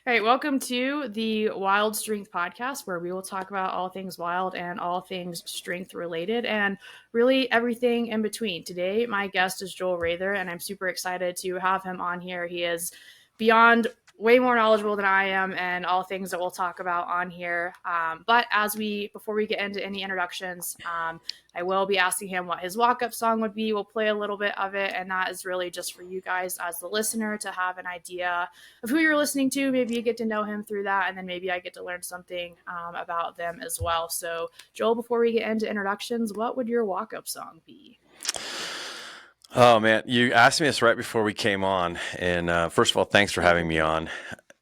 All right, welcome to the Wild Strength Podcast, where we will talk about all things wild and all things strength related and really everything in between. Today, my guest is Joel Raether, and I'm super excited to have him on here. He is beyond way more knowledgeable than I am and all things that we'll talk about on here. But before we get into any introductions, I will be asking him what his walk-up song would be. We'll play a little bit of it, and that is really just for you guys as the listener to have an idea of who you're listening to. Maybe you get to know him through that, and then maybe I get to learn something about them as well. So, Joel, before we get into introductions, what would your walk-up song be? Oh man, you asked me this right before we came on, and first of all, thanks for having me on.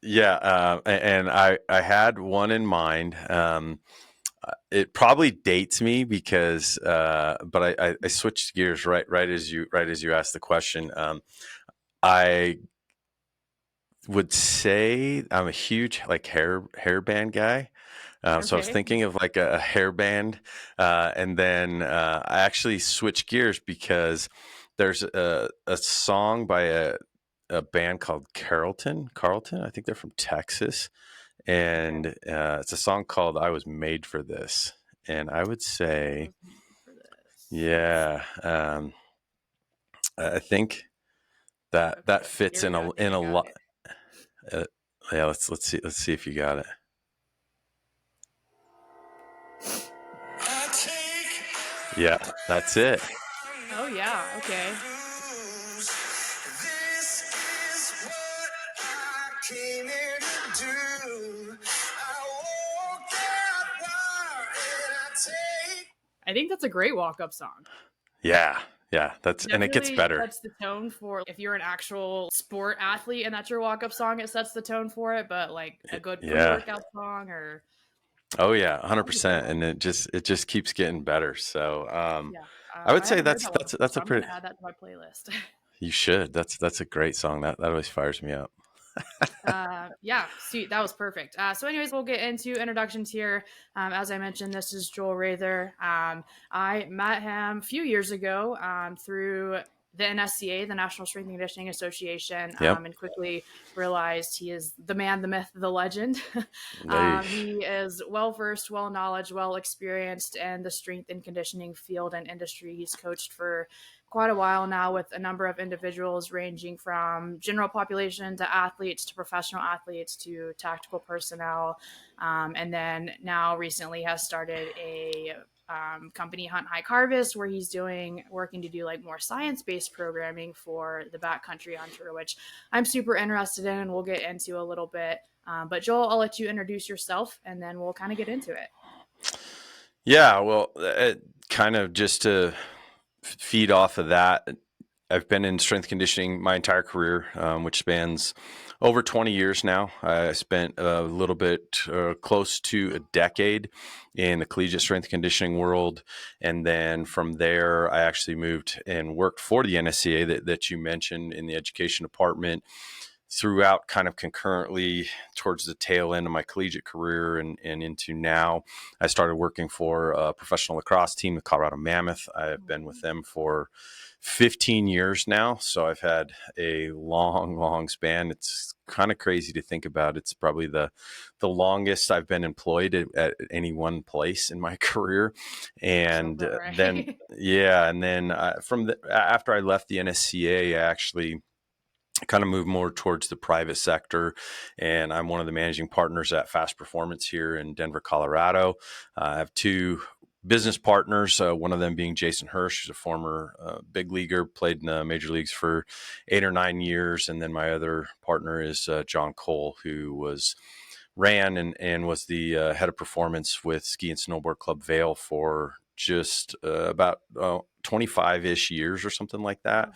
Yeah, and I had one in mind. It probably dates me because, but I switched gears right as you asked the question. I would say I'm a huge like hair band guy. So I was Okay. thinking of like a hair band, and then I actually switched gears because there's a song by a band called Carlton. I think they're from Texas, and it's a song called "I Was Made for This." And I would I say, was made for this. yeah, I think that Okay, fits here we in go. a I think I got lot. it. Uh, yeah, let's see if you got it. Yeah, that's it. Oh, yeah. Okay. I think that's a great walk-up song. Yeah, and it gets Definitely better. sets the tone for if you're an actual sport athlete and that's your walk-up song, it sets the tone for it. But like a good Yeah. pre-workout song or Oh yeah, that was a good 100%. one. And it just keeps getting better. So, Yeah. I would I say haven't heard that's that one that's before, that's so a I'm gonna pretty, add that to my playlist. you should. That's a great song. That always fires me up. Yeah, sweet. That was perfect. So, anyways, we'll get into introductions here. As I mentioned, this is Joel Raether. I met him a few years ago through the NSCA, the National Strength and Conditioning Association, Yep. and quickly realized he is the man, the myth, the legend. Hey. He is well versed, well knowledge, well experienced in the strength and conditioning field and industry. He's coached for quite a while now with a number of individuals ranging from general population to athletes to professional athletes to tactical personnel. And then now recently has started a company, Hunt Hike Harvest, where he's working to do like more science-based programming for the Backcountry on tour, which I'm super interested in and we'll get into a little bit. But Joel, I'll let you introduce yourself and then we'll kind of get into it. Yeah, well, kind of just to feed off of that, I've been in strength conditioning my entire career, which spans over 20 years now. I spent a little bit close to a decade in the collegiate strength conditioning world. And then from there, I actually moved and worked for the NSCA that you mentioned in the education department throughout kind of concurrently towards the tail end of my collegiate career and into now. I started working for a professional lacrosse team, the Colorado Mammoth. I've been with them for 15 years now. So I've had a long span. It's kind of crazy to think about. It's probably the longest I've been employed at any one place in my career. Sounds And about then, right. yeah. And then after I left the NSCA, I actually kind of move more towards the private sector. And I'm one of the managing partners at Fast Performance here in Denver, Colorado. I have two business partners, one of them being Jason Hirsch, who's a former big leaguer, played in the major leagues for 8 or 9 years. And then my other partner is John Cole, who ran and was the head of performance with Ski and Snowboard Club Vail for just about 25-ish years or something like that.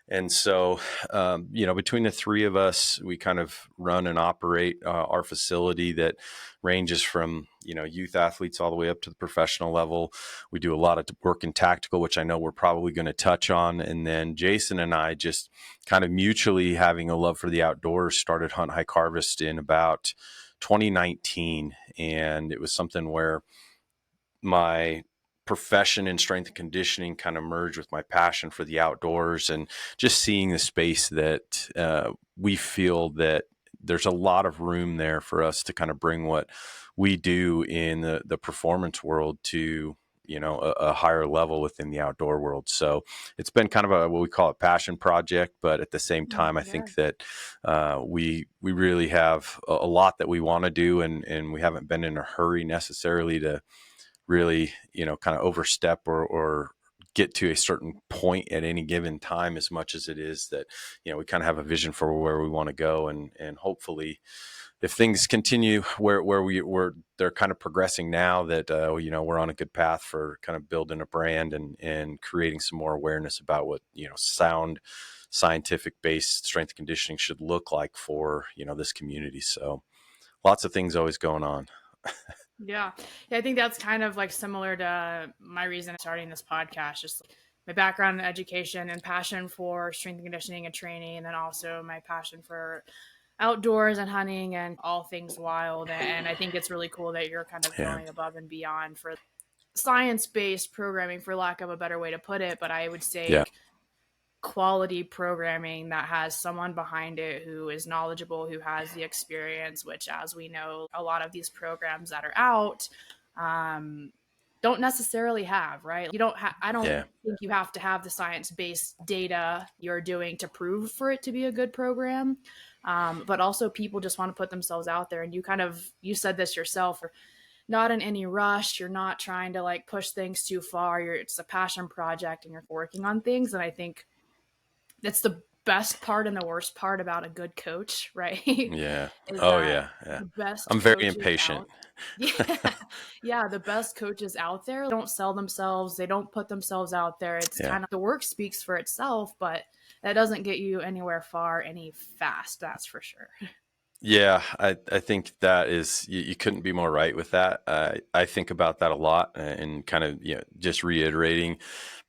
And so, between the three of us, we kind of run and operate our facility that ranges from, youth athletes all the way up to the professional level. We do a lot of work in tactical, which I know we're probably going to touch on. And then Jason and I just kind of mutually having a love for the outdoors started Hunt Hike Harvest in about 2019. And it was something where my profession in strength and conditioning kind of merged with my passion for the outdoors and just seeing the space that we feel that there's a lot of room there for us to kind of bring what we do in the performance world to, a higher level within the outdoor world. So it's been kind of what we call a passion project, but at the same time, I Yeah. think that we really have a lot that we want to do, and we haven't been in a hurry necessarily to really, kind of overstep or get to a certain point at any given time, as much as it is that, we kind of have a vision for where we want to go. And hopefully, if things continue where they're kind of progressing now, that, we're on a good path for kind of building a brand and creating some more awareness about what, sound scientific based strength conditioning should look like for, this community. So lots of things always going on. Yeah. Yeah. I think that's kind of like similar to my reason starting this podcast, just my background in education and passion for strength and conditioning and training, and then also my passion for outdoors and hunting and all things wild. And I think it's really cool that you're kind of Yeah. going above and beyond for science based programming, for lack of a better way to put it. But I would say Yeah. like, quality programming that has someone behind it who is knowledgeable, who has the experience, which, as we know, a lot of these programs that are out um, don't necessarily have, right? I don't Yeah. think you have to have the science based data you're doing to prove for it to be a good program. But also, people just want to put themselves out there. And you said this yourself, not in any rush. You're not trying to like push things too far. It's a passion project and you're working on things. And I think that's the best part and the worst part about a good coach, right? Yeah. Is Oh that yeah. Yeah. the best I'm very coaches impatient. out. Yeah. Yeah, the best coaches out there don't sell themselves, they don't put themselves out there. It's Yeah. kind of the work speaks for itself, but that doesn't get you anywhere far any fast, that's for sure. Yeah, I think that is, you couldn't be more right with that. I think about that a lot, and kind of, just reiterating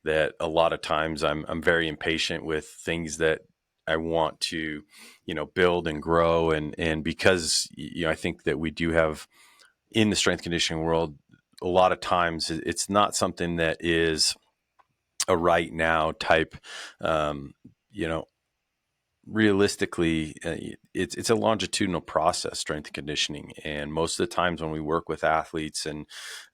that a lot of times I'm very impatient with things that I want to, build and grow, and because, I think that we do have in the strength conditioning world, a lot of times it's not something that is a right now type, um, you know, realistically, it's a longitudinal process, strength and conditioning, and most of the times when we work with athletes and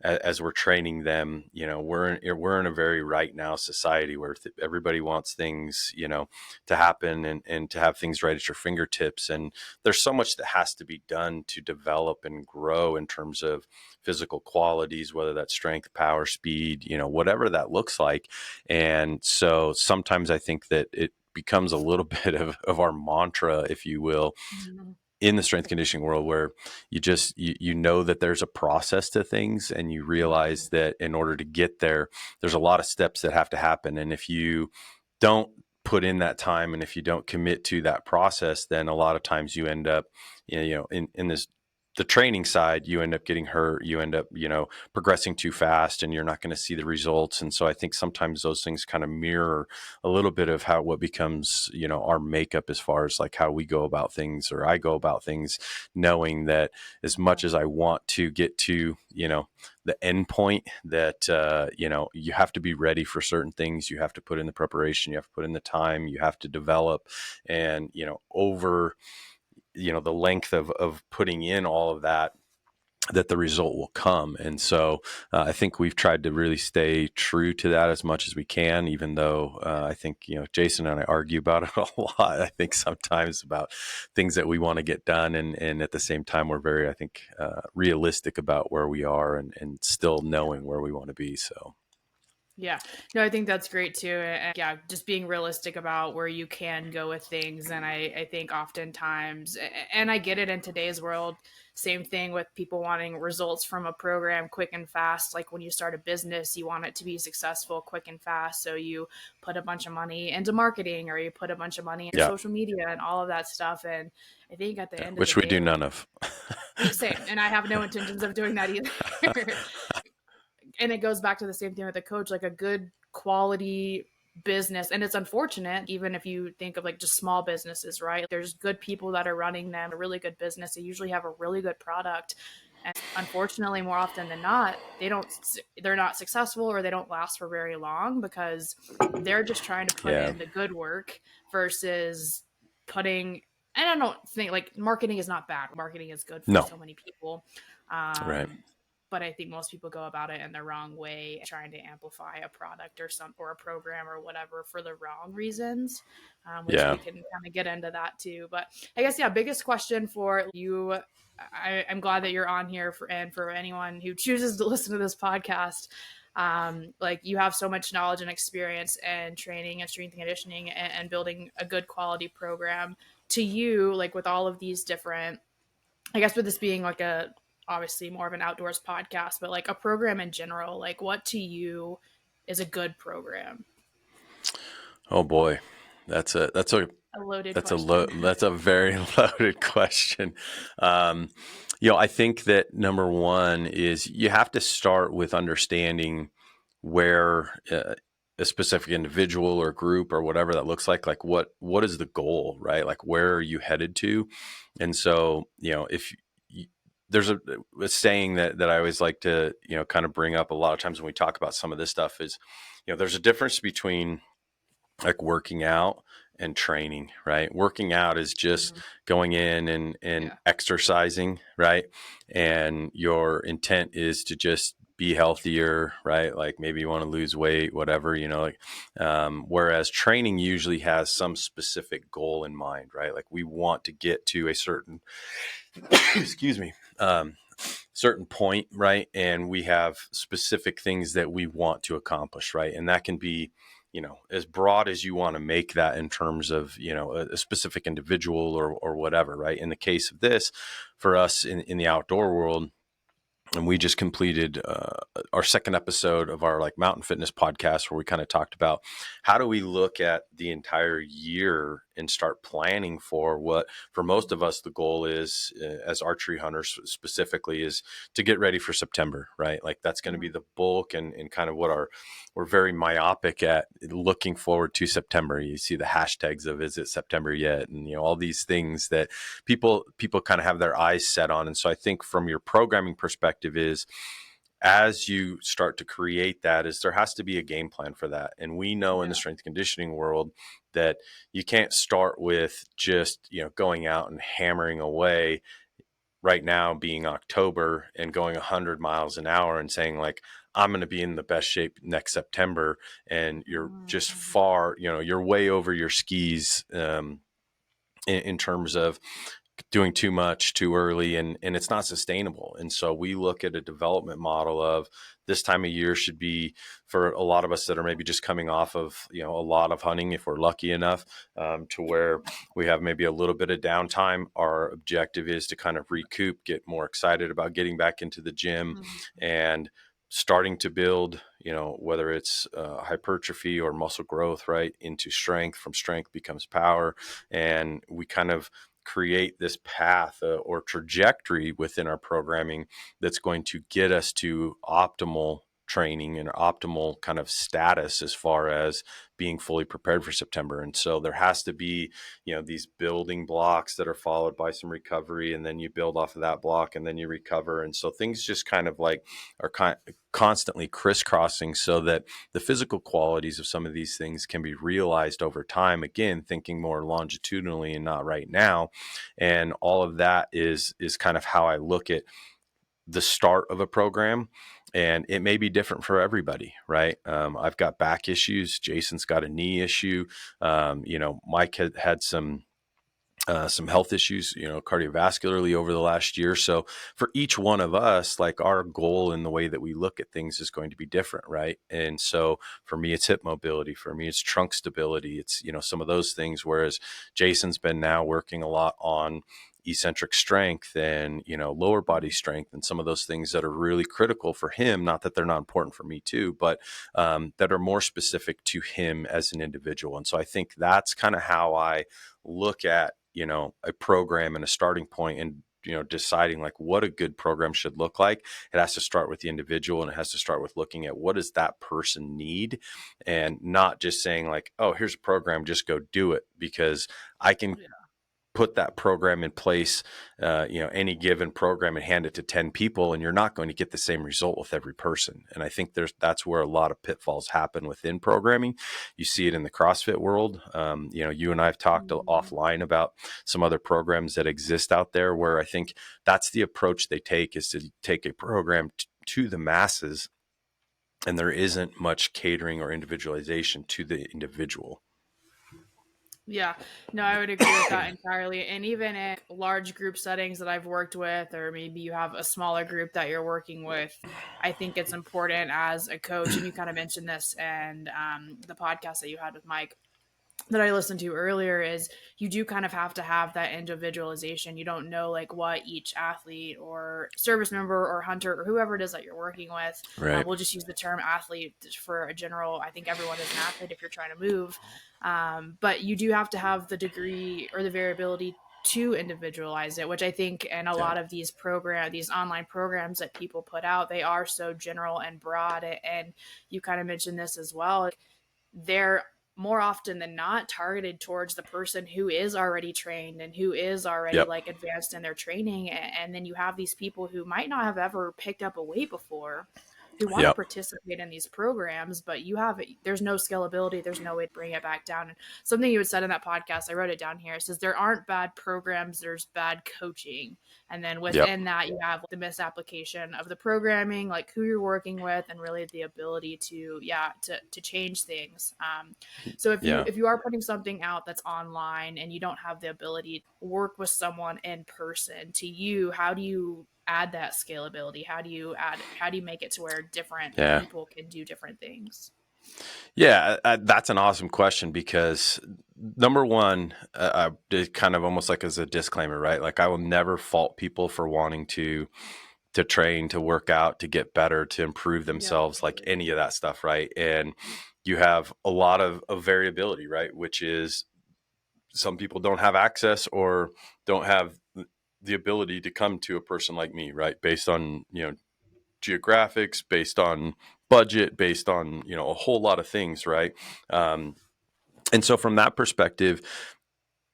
as we're training them, we're in a very right now society where everybody wants things, to happen, and to have things right at your fingertips, and there's so much that has to be done to develop and grow in terms of physical qualities, whether that's strength, power, speed, whatever that looks like. And so sometimes I think that it becomes a little bit of our mantra, if you will, Mhm. in the strength conditioning world, where you know that there's a process to things, and you realize that in order to get there, there's a lot of steps that have to happen. And if you don't put in that time, and if you don't commit to that process, then a lot of times you end up, in this the training side, you end up getting hurt, you end up, progressing too fast, and you're not going to see the results. And so I think sometimes those things kind of mirror a little bit of what becomes, our makeup, as far as like how we go about things, or I go about things, knowing that as much as I want to get to, the end point, that, you have to be ready for certain things. You have to put in the preparation, you have to put in the time, you have to develop, and, over, the length of putting in all of that, that the result will come. And so I think we've tried to really stay true to that as much as we can, even though I think, Jason and I argue about it a lot. I think sometimes about things that we want to get done. And at the same time, we're very, I think, realistic about where we are, and still knowing where we want to be. So. Yeah. No, I think that's great too. And yeah, just being realistic about where you can go with things. And I think oftentimes, and I get it in today's world, same thing with people wanting results from a program quick and fast. Like when you start a business, you want it to be successful quick and fast. So you put a bunch of money into marketing, or you put a bunch of money into Yeah, social media and all of that stuff. And I think at the yeah, end of the which we day, do like, none of. same. And I have no intentions of doing that either. And it goes back to the same thing with the coach, like a good quality business. And it's unfortunate, even if you think of like just small businesses, right? There's good people that are running them, a really good business. They usually have a really good product. And unfortunately, more often than not, they're not successful, or they don't last for very long, because they're just trying to put Yeah, in the good work versus putting and I don't think like marketing is not bad. Marketing is good for No. so many people. Right. But I think most people go about it in the wrong way, trying to amplify a product or a program or whatever for the wrong reasons, which Yeah. we can kind of get into that too. But I guess, yeah, biggest question for you. I'm glad that you're on here and for anyone who chooses to listen to this podcast. Like you have so much knowledge and experience and training and strength and conditioning and building a good quality program. To you, like with all of these different, I guess with this being like a obviously more of an outdoors podcast, but like a program in general, like what to you is a good program? Oh boy, that's a A loaded question. that's a very loaded question. Um, I think that number one is you have to start with understanding where a specific individual or group or whatever that looks like what is the goal, right? Like where are you headed to? And so, if you, there's a saying that I always like to, kind of bring up a lot of times when we talk about some of this stuff is, there's a difference between like working out and training, right? Working out is just Mhm. going in and Yeah. exercising, right? And your intent is to just be healthier, right? Like maybe you want to lose weight, whatever, whereas training usually has some specific goal in mind, right? Like we want to get to a certain, excuse me, certain point, right? And we have specific things that we want to accomplish, right? And that can be, as broad as you want to make that in terms of, a specific individual or whatever, right? In the case of this, for us in the outdoor world, and we just completed our second episode of our like mountain fitness podcast where we kind of talked about how do we look at the entire year and start planning for what for most of us the goal is as archery hunters specifically is to get ready for September, right? Like that's going to be Mhm. the bulk and kind of what we're very myopic at looking forward to September. You see the hashtags of is it September yet, and all these things that people kind of have their eyes set on. And so I think from your programming perspective is as you start to create that is there has to be a game plan for that. And we know in the Yeah. strength conditioning world that you can't start with just, going out and hammering away right now being October and going 100 miles an hour and saying like I'm going to be in the best shape next September, and you're just Mhm. far, you're way over your skis in terms of doing too much too early, and it's not sustainable. And so we look at a development model of this time of year should be for a lot of us that are maybe just coming off of a lot of hunting if we're lucky enough, to where we have maybe a little bit of downtime. Our objective is to kind of recoup, get more excited about getting back into the gym Mhm. and starting to build, whether it's hypertrophy or muscle growth, right, into strength. From strength becomes power, and we kind of create this path or trajectory within our programming that's going to get us to optimal training and optimal kind of status as far as being fully prepared for September. And so there has to be, these building blocks that are followed by some recovery, and then you build off of that block and then you recover. And so things just kind of like are constantly crisscrossing so that the physical qualities of some of these things can be realized over time, again thinking more longitudinally and not right now. And all of that is kind of how I look at the start of a program. And it may be different for everybody, right? I've got back issues, Jason's got a knee issue, Mike had some health issues, cardiovascularly over the last year. So for each one of us, like our goal in the way that we look at things is going to be different, right? And so for me, it's hip mobility. For me, it's trunk stability. It's, some of those things. Whereas Jason's been now working a lot on eccentric strength and, lower body strength and some of those things that are really critical for him. Not that they're not important for me too, but that are more specific to him as an individual. And so I think that's kind of how I look at a program and a starting point, and deciding like what a good program should look like. It has to start with the individual, and it has to start with looking at what does that person need, and not just saying like, oh, here's a program, just go do it, because I can Yeah. put that program in place, any given program, and hand it to 10 people, and you're not going to get the same result with every person. And I think that's where a lot of pitfalls happen within programming. You see it in the CrossFit world. You and I have talked Mhm. offline about some other programs that exist out there, where I think that's the approach they take, is to take a program to the masses, and there isn't much catering or individualization to the individual. Yeah, no, I would agree with that entirely. And even in large group settings that I've worked with, or maybe you have a smaller group that you're working with, I think it's important as a coach. And you kind of mentioned this and the podcast that you had with Mike that I listened to earlier is you do kind of have to have that individualization. You don't know like what each athlete or service member or hunter or whoever it is that you're working with. Right. We'll just use the term athlete for a general. I think everyone is an athlete if you're trying to move, but you do have to have the degree or the variability to individualize it, which I think in a Yeah. lot of these online programs that people put out, they are so general and broad. And you kind of mentioned this as well. They're more often than not targeted towards the person who is already trained and who is already Yep. like advanced in their training. And then you have these people who might not have ever picked up a weight before who want to Yep. participate in these programs, but there's no scalability, there's no way to bring it back down. And something you had said in that podcast, I wrote it down here, it says there aren't bad programs, there's bad coaching. And then Yep. within that, you have the misapplication of the programming, like who you're working with, and really the ability to change things. So Yeah. if you are putting something out that's online and you don't have the ability to work with someone in person, to you, how do you add that scalability? How do you make it to where different Yeah. people can do different things? Yeah, that's an awesome question, because number one, did kind of almost like as a disclaimer, right? Like, I will never fault people for wanting to train, to work out, to get better, to improve Yeah, themselves, like any of that stuff, right? And you have a lot of variability, right? Which is, some people don't have access or don't have the ability to come to a person like me, right? Based on, geographics, based on budget, based on, a whole lot of things, right? Um, and so from that perspective,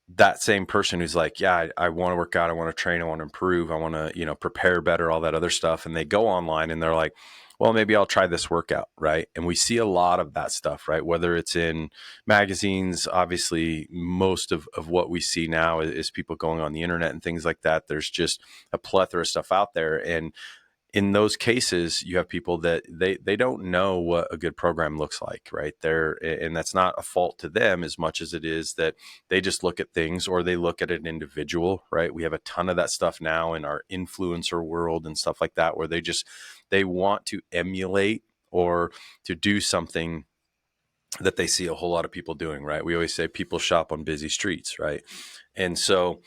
that same person who's like, yeah, I want to work out, I want to train, I want to improve, I want to, prepare better, all that other stuff. And they go online and they're like, well, maybe I'll try this workout. Right. And we see a lot of that stuff, right? Whether it's in magazines, obviously, most of what we see now is people going on the internet and things like that. There's just a plethora of stuff out there. And in those cases, you have people that they don't know what a good program looks like, right? And that's not a fault to them as much as it is that they just look at things, or they look at an individual, right? We have a ton of that stuff now in our influencer world and stuff like that, where they want to emulate or to do something that they see a whole lot of people doing, right? We always say people shop on busy streets, right? And so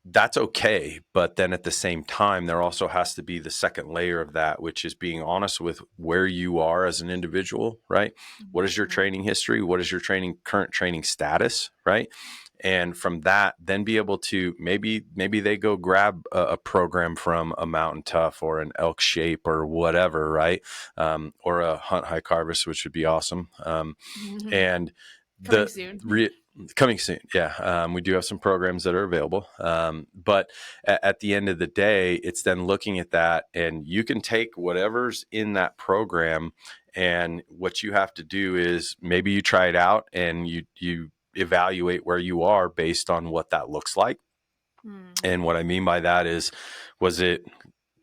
that's okay. But then at the same time, there also has to be the second layer of that, which is being honest with where you are as an individual, right? What is your mm-hmm. training history? What is your current training status, right? And from that, then be able to maybe they go grab a program from a Mountain Tough or an Elk Shape or whatever, right? Or a Hunt Hike Harvest, which would be awesome. Mm-hmm. And Coming the soon. re- Coming soon, yeah. We do have some programs that are available, but at the end of the day, it's then looking at that, and you can take whatever's in that program, and what you have to do is maybe you try it out and you evaluate where you are based on what that looks like. Mm. And what I mean by that is, was it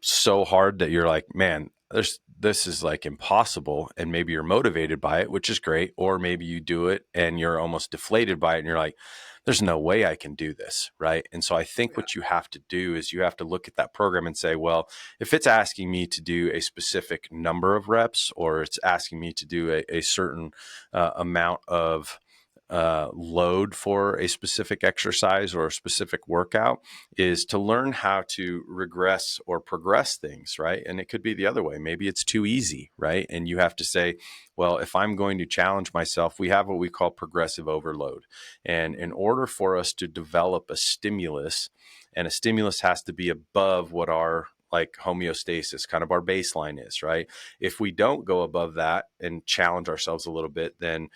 so hard that you're like, man, this is like impossible, and maybe you're motivated by it, which is great, or maybe you do it and you're almost deflated by it and you're like, there's no way I can do this, right? And so I think Yeah. what you have to do is you have to look at that program and say, well, if it's asking me to do a specific number of reps, or it's asking me to do a certain amount of load for a specific exercise or a specific workout, is to learn how to regress or progress things, right? And it could be the other way. Maybe it's too easy, right? And you have to say, well, if I'm going to challenge myself, we have what we call progressive overload. And in order for us to develop a stimulus, and a stimulus has to be above what our like homeostasis, kind of our baseline is, right? If we don't go above that and challenge ourselves a little bit, then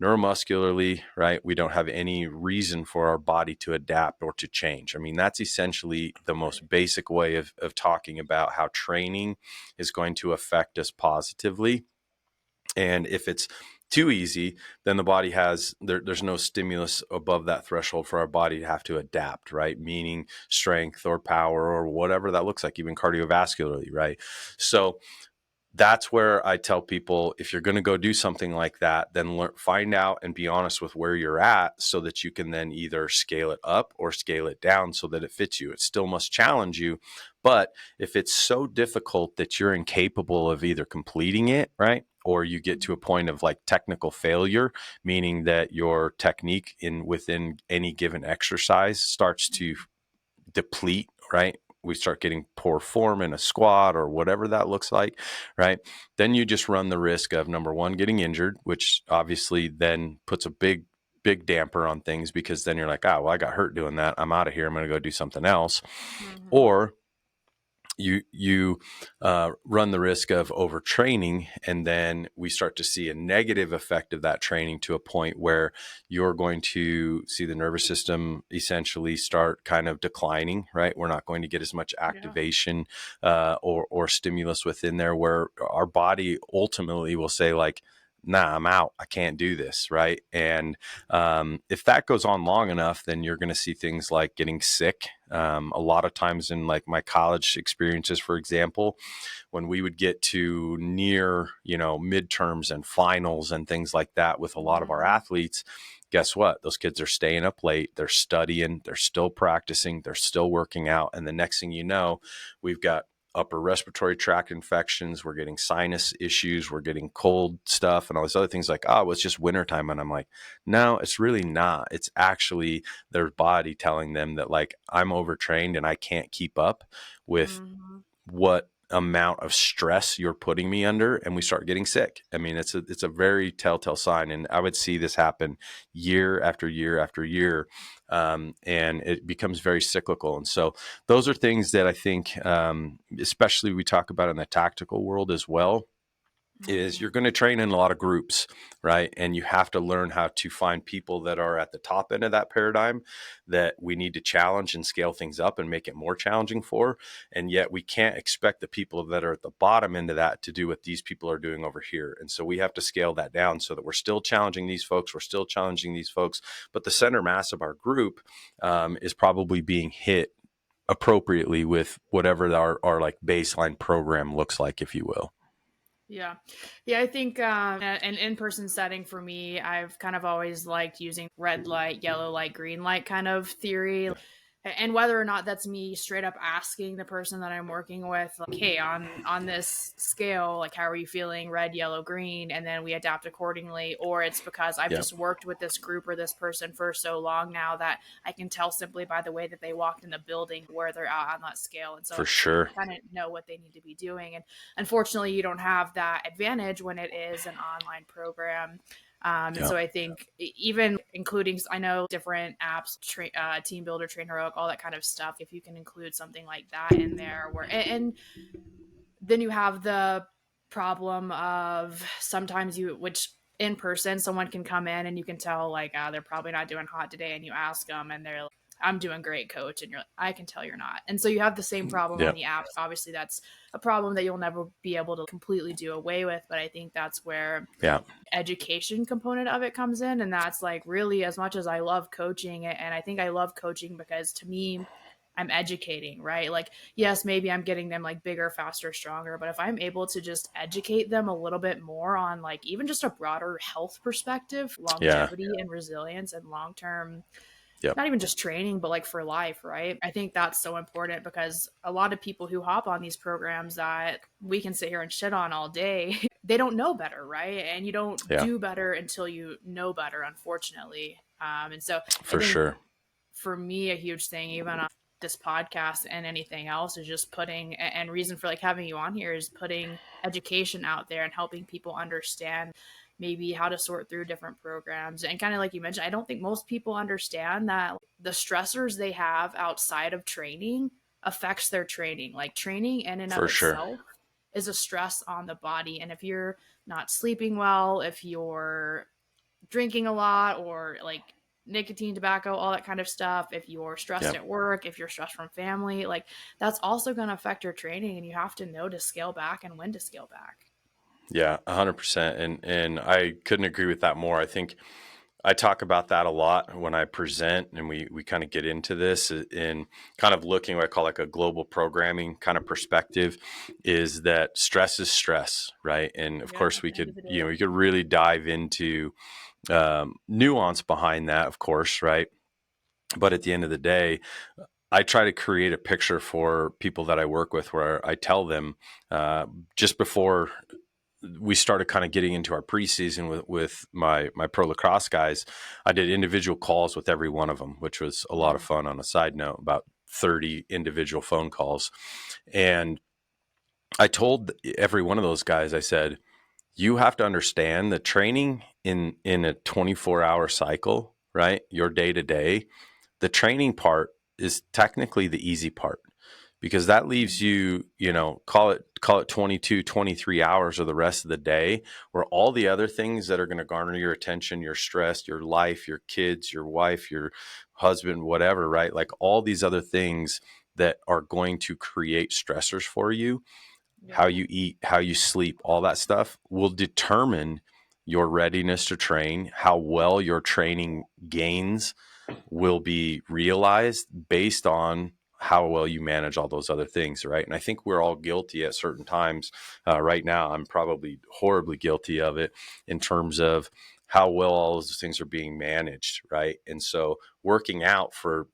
neuromuscularly, right, we don't have any reason for our body to adapt or to change. I mean, that's essentially the most basic way of talking about how training is going to affect us positively. And if it's too easy, then the body there's no stimulus above that threshold for our body to have to adapt, right? Meaning strength or power or whatever that looks like, even cardiovascularly, right? So that's where I tell people, if you're going to go do something like that, then find out and be honest with where you're at so that you can then either scale it up or scale it down so that it fits you. It still must challenge you. But if it's so difficult that you're incapable of either completing it, right, or you get to a point of like technical failure, meaning that your technique within any given exercise starts to deplete, right? We start getting poor form in a squat or whatever that looks like, right? Then you just run the risk of, number one, getting injured, which obviously then puts a big damper on things, because then you're like, well, I got hurt doing that. I'm out of here. I'm going to go do something else. Mm-hmm. Or you run the risk of overtraining, and then we start to see a negative effect of that training to a point where you're going to see the nervous system essentially start kind of declining, right? We're not going to get as much Yeah. activation or stimulus within there, where our body ultimately will say like, nah, I'm out. I can't do this. Right. And if that goes on long enough, then you're going to see things like getting sick. A lot of times in like my college experiences, for example, when we would get to near, midterms and finals and things like that with a lot of our Mm-hmm. athletes, guess what? Those kids are staying up late. They're studying. They're still practicing. They're still working out. And the next thing you know, we've got upper respiratory tract infections. We're getting sinus issues. We're getting cold stuff and all these other things, like, oh, it's just wintertime. And I'm like, no, it's really not. It's actually their body telling them that, like, I'm overtrained and I can't keep up with Mm-hmm. what amount of stress you're putting me under, and we start getting sick. I mean, it's a very telltale sign, and I would see this happen year after year after year, and it becomes very cyclical. And so those are things that I think, especially we talk about in the tactical world as well, is Mm-hmm. you're going to train in a lot of groups, right? And you have to learn how to find people that are at the top end of that paradigm that we need to challenge and scale things up and make it more challenging for. And yet we can't expect the people that are at the bottom end of that to do what these people are doing over here. And so we have to scale that down so that we're still challenging these folks. We're still challenging these folks, but the center mass of our group is probably being hit appropriately with whatever our like baseline program looks like, if you will. Yeah. Yeah, I think an in-person setting for me, I've kind of always liked using red light, yellow light, green light kind of theory. And whether or not that's me straight up asking the person that I'm working with, like, hey, on this scale, like, how are you feeling, red, yellow, green, and then we adapt accordingly. Or it's because I've Yeah, just worked with this group or this person for so long now that I can tell simply by the way that they walked in the building where they're at on that scale. And so for I can sure. kind of know what they need to be doing. And unfortunately, you don't have that advantage when it is an online program. And Yeah. so I think even including, I know different apps, Team Builder, Train Heroic, all that kind of stuff. If you can include something like that in there, and then you have the problem of sometimes which in person, someone can come in and you can tell like, they're probably not doing hot today, and you ask them and they're like, I'm doing great, coach. And you're like, I can tell you're not. And so you have the same problem Yeah. on the apps. Obviously, that's a problem that you'll never be able to completely do away with. But I think that's where Yeah. education component of it comes in. And that's like really, as much as I love coaching, and I think I love coaching because to me, I'm educating, right? Like, yes, maybe I'm getting them like bigger, faster, stronger, but if I'm able to just educate them a little bit more on like even just a broader health perspective, Yeah. longevity and resilience and long term, Yep. not even just training, but like for life, right? I think that's so important because a lot of people who hop on these programs that we can sit here and shit on all day, they don't know better, right? And you don't Yeah. do better until you know better, unfortunately. And so I For think sure. for me, a huge thing, even on this podcast and anything else, is just putting, and reason for like having you on here is putting education out there and helping people understand maybe how to sort through different programs. And kind of like you mentioned, I don't think most people understand that the stressors they have outside of training affects their training. Like training in and of For sure. itself is a stress on the body. And if you're not sleeping well, if you're drinking a lot or like nicotine, tobacco, all that kind of stuff, if you're stressed Yeah. at work, if you're stressed from family, like that's also going to affect your training, and you have to know to scale back and when to scale back. Yeah, 100%. And I couldn't agree with that more. I think I talk about that a lot when I present, and we kind of get into this in kind of looking what I call like a global programming kind of perspective, is that stress is stress, right? And of Yeah, course at the end of the we day. could really dive into nuance behind that, of course, right? But at the end of the day, I try to create a picture for people that I work with where I tell them just before we started kind of getting into our preseason with my pro lacrosse guys, I did individual calls with every one of them, which was a lot of Mm, fun. On a side note, about 30 individual phone calls. And I told every one of those guys, I said, you have to understand the training in a 24-hour cycle, right? Your day to day, the training part is technically the easy part, because that leaves mm, you, yeah, call it 22, 23 hours of the rest of the day, where all the other things that are going to garner your attention, your stress, your life, your kids, your wife, your husband, whatever, right? Like all these other things that are going to create stressors for you, yeah, how you eat, how you sleep, all that stuff will determine your readiness to train, how well your training gains will be realized based on how well you manage all those other things, right? And I think we're all guilty at certain times. Right now, I'm probably horribly guilty of it in terms of how well all those things are being managed, right? And so working out for,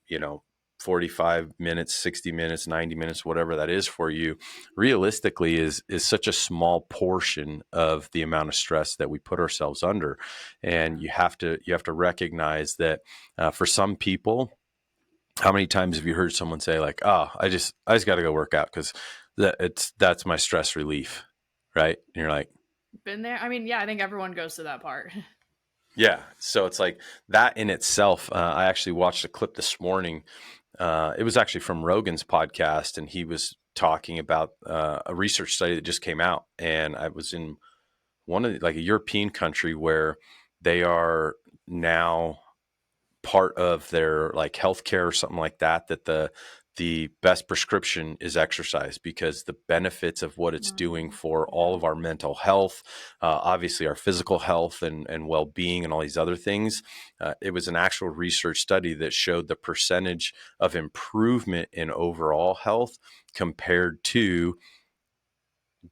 45 minutes, 60 minutes, 90 minutes, whatever that is for you, realistically is such a small portion of the amount of stress that we put ourselves under. And yeah. you have to recognize that for some people, how many times have you heard someone say like, "Oh, I just got to go work out because that's my stress relief," right? And you're like, Been there. I mean, yeah, I think everyone goes to that part. yeah. So it's like that in itself. I actually watched a clip this morning. It was actually from Rogan's podcast, and he was talking about a research study that just came out. And I was in one of like a European country where they are now part of their like healthcare or something like that, that the best prescription is exercise, because the benefits of what it's doing for all Yeah, of our mental health, obviously our physical health and well-being and all these other things. It was an actual research study that showed the percentage of improvement in overall health compared to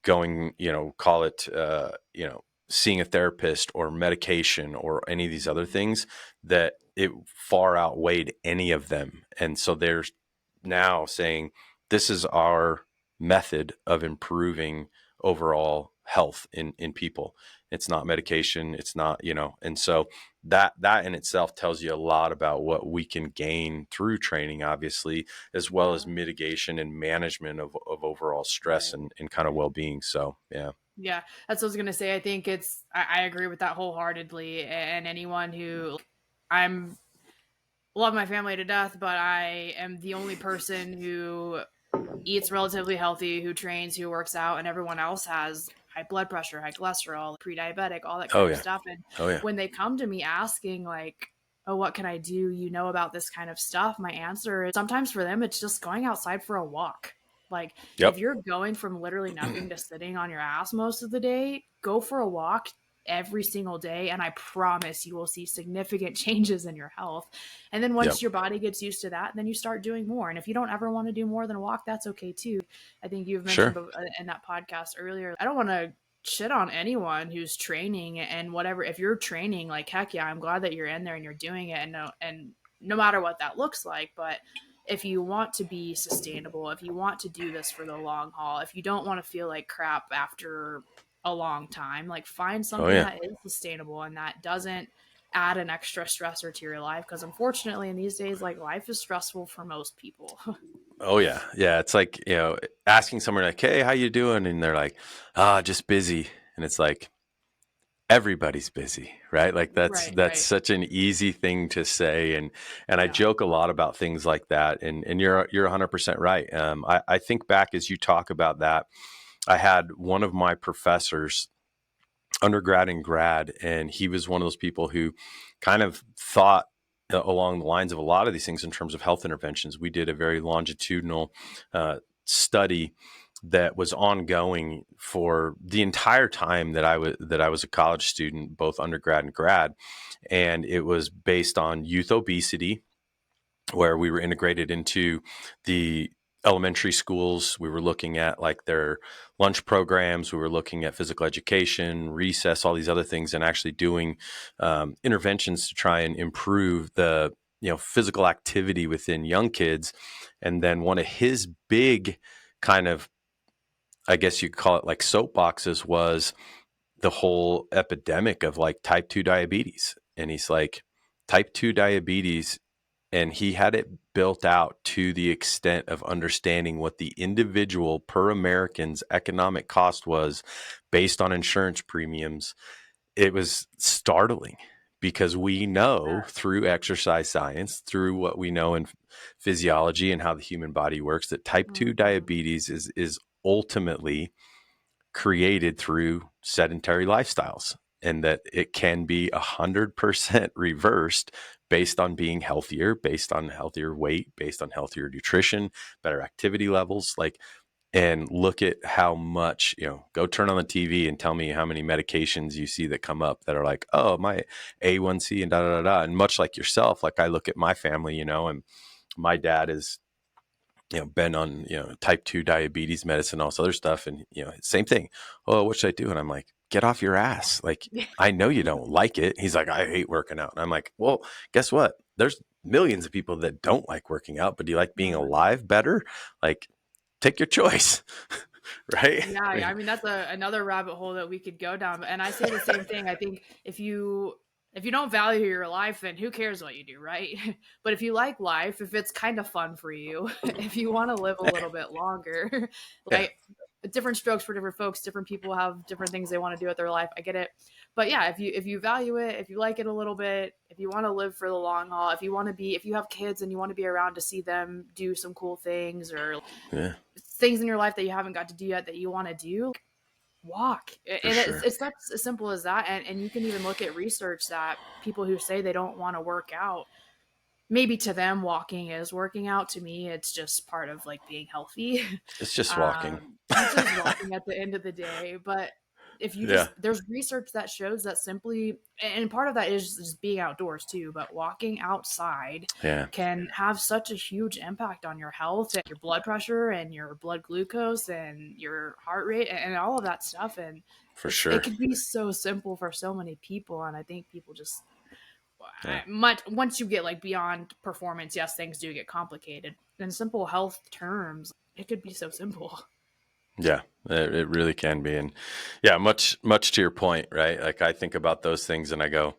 going, call it, seeing a therapist or medication or any of these other things, that it far outweighed any of them. And so there's now saying this is our method of improving overall health in people. It's not medication. It's not, and so that in itself tells you a lot about what we can gain through training, obviously, as well as yeah, mitigation and management of overall stress right. and kind of well-being. So yeah. Yeah, that's what I was gonna say. I think I agree with that wholeheartedly. And anyone who, I'm love my family to death, but I am the only person who eats relatively healthy, who trains, who works out, and everyone else has high blood pressure, high cholesterol, pre-diabetic, all that Oh kind of yeah. stuff. And Oh yeah. when they come to me asking like, "Oh, what can I do? You know about this kind of stuff?" My answer is sometimes for them it's just going outside for a walk. Like if Yep. you're going from literally nothing to sitting on your ass most of the day, go for a walk every single day, and I promise you will see significant changes in your health. And then Yep. once your body gets used to that, then you start doing more. And if you don't ever want to do more than a walk, that's okay too. I think you've mentioned Sure. in that podcast earlier, I don't want to shit on anyone who's training and whatever. If you're training, like heck yeah, I'm glad that you're in there and you're doing it, and no matter what that looks like. But if you want to be sustainable, if you want to do this for the long haul, if you don't want to feel like crap after a long time, like find Oh something yeah. that is sustainable and that doesn't add an extra stressor to your life, because unfortunately in these days, like, life is stressful for most people. Oh yeah. Yeah. It's like, asking someone like, "Hey, how you doing?" And they're like, "Ah, just busy." And it's like, everybody's busy, right? Like that's Right, that's right. such an easy thing to say. And I Yeah. joke a lot about things like that. And you're 100% right. I think back as you talk about that, I had one of my professors undergrad and grad, and he was one of those people who kind of thought along the lines of a lot of these things in terms of health interventions. We did a very longitudinal study that was ongoing for the entire time that I was a college student, both undergrad and grad, and it was based on youth obesity, where we were integrated into the elementary schools. We were looking at like their lunch programs. We were looking at physical education, recess, all these other things, and actually doing interventions to try and improve the physical activity within young kids. And then one of his big kind of, I guess you could call it like soapboxes, was the whole epidemic of like type 2 diabetes. And he's like, type 2 diabetes, and he had it built out to the extent of understanding what the individual per American's economic cost was based on insurance premiums. It was startling because we know through exercise science, through what we know in physiology and how the human body works, that type 2 Mhm. diabetes is ultimately created through sedentary lifestyles, and that it can be 100% reversed based on being healthier, based on healthier weight, based on healthier nutrition, better activity levels. Like, and look at how much, go turn on the TV and tell me how many medications you see that come up that are like, oh, my A1C and da da da da. And much like yourself, like I look at my family, and my dad is been on, type 2 diabetes medicine, all this other stuff. And, same thing. Oh, what should I do? And I'm like, get off your ass. Like, I know you don't like it. He's like, I hate working out. And I'm like, well, guess what? There's millions of people that don't like working out, but do you like being Mhm. alive better? Like, take your choice. Right. Yeah, I mean that's another rabbit hole that we could go down. And I say the same thing. I think if you don't value your life, then who cares what you do, right? But if you like life, if it's kind of fun for you, if you want to live a little bit longer, Yeah. like different strokes for different folks, different people have different things they want to do with their life. I get it. But yeah, if you value it, if you like it a little bit, if you want to live for the long haul, if you have kids and you want to be around to see them do some cool things or Yeah, things in your life that you haven't got to do yet that you want to do, walk. for And it's, sure. it's that as simple as that. And you can even look at research that people who say they don't want to work out, maybe to them walking is working out. To me, it's just part of like being healthy. It's just walking. It's just walking at the end of the day. But if you Yeah. just there's research that shows that simply, and part of that is just being outdoors too, but walking outside Yeah, can have such a huge impact on your health and your blood pressure and your blood glucose and your heart rate and all of that stuff. And for it sure. could be so simple for so many people. And I think people just Yeah. much once you get like beyond performance, yes, things do get complicated. In simple health terms, it could be so simple. Yeah, it really can be. And yeah, much to your point, right? Like I think about those things and I go,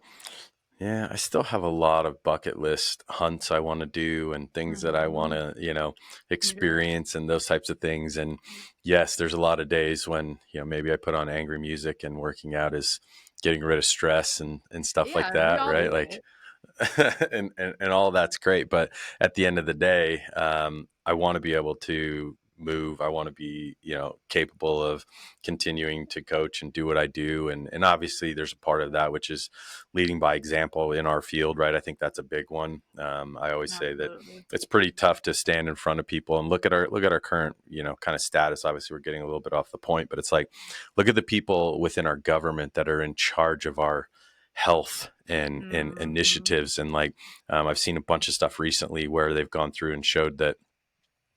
yeah, I still have a lot of bucket list hunts I want to do and things that I want Mm-hmm. to, Me too. experience and those types of things. And yes, there's a lot of days when, maybe I put on angry music and working out is getting rid of stress and stuff like Yeah, we that, all right? do Like it. and all that's great, but at the end of the day, I want to be able to move. I want to be capable of continuing to coach and do what I do, and obviously there's a part of that which is leading by example in our field, right? I think that's a big one. I always say that Absolutely. it's pretty tough to stand in front of people and look at our current kind of status. Obviously we're getting a little bit off the point, but it's like, look at the people within our government that are in charge of our health and Mm-hmm. initiatives. And like, I've seen a bunch of stuff recently where they've gone through and showed that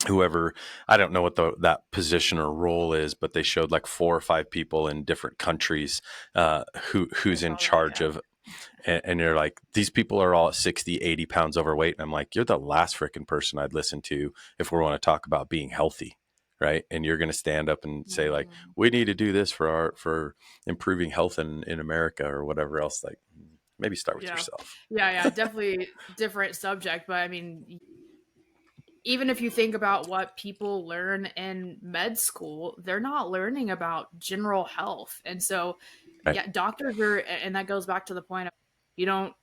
whoever, I don't know what that position or role is, but they showed like 4 or 5 people in different countries I who's in saw that. charge Yeah. of, and you're like, these people are all at 60, 80 pounds overweight. And I'm like, you're the last freaking person I'd listen to if we want to talk about being healthy. Right. And you're going to stand up and say like, Mm-hmm. we need to do this for improving health in America or whatever else. Like, maybe start with Yeah. yourself. Yeah. Definitely different subject, but I mean, even if you think about what people learn in med school, they're not learning about general health. And so, Right. yeah, doctors are, and that goes back to the point of you don't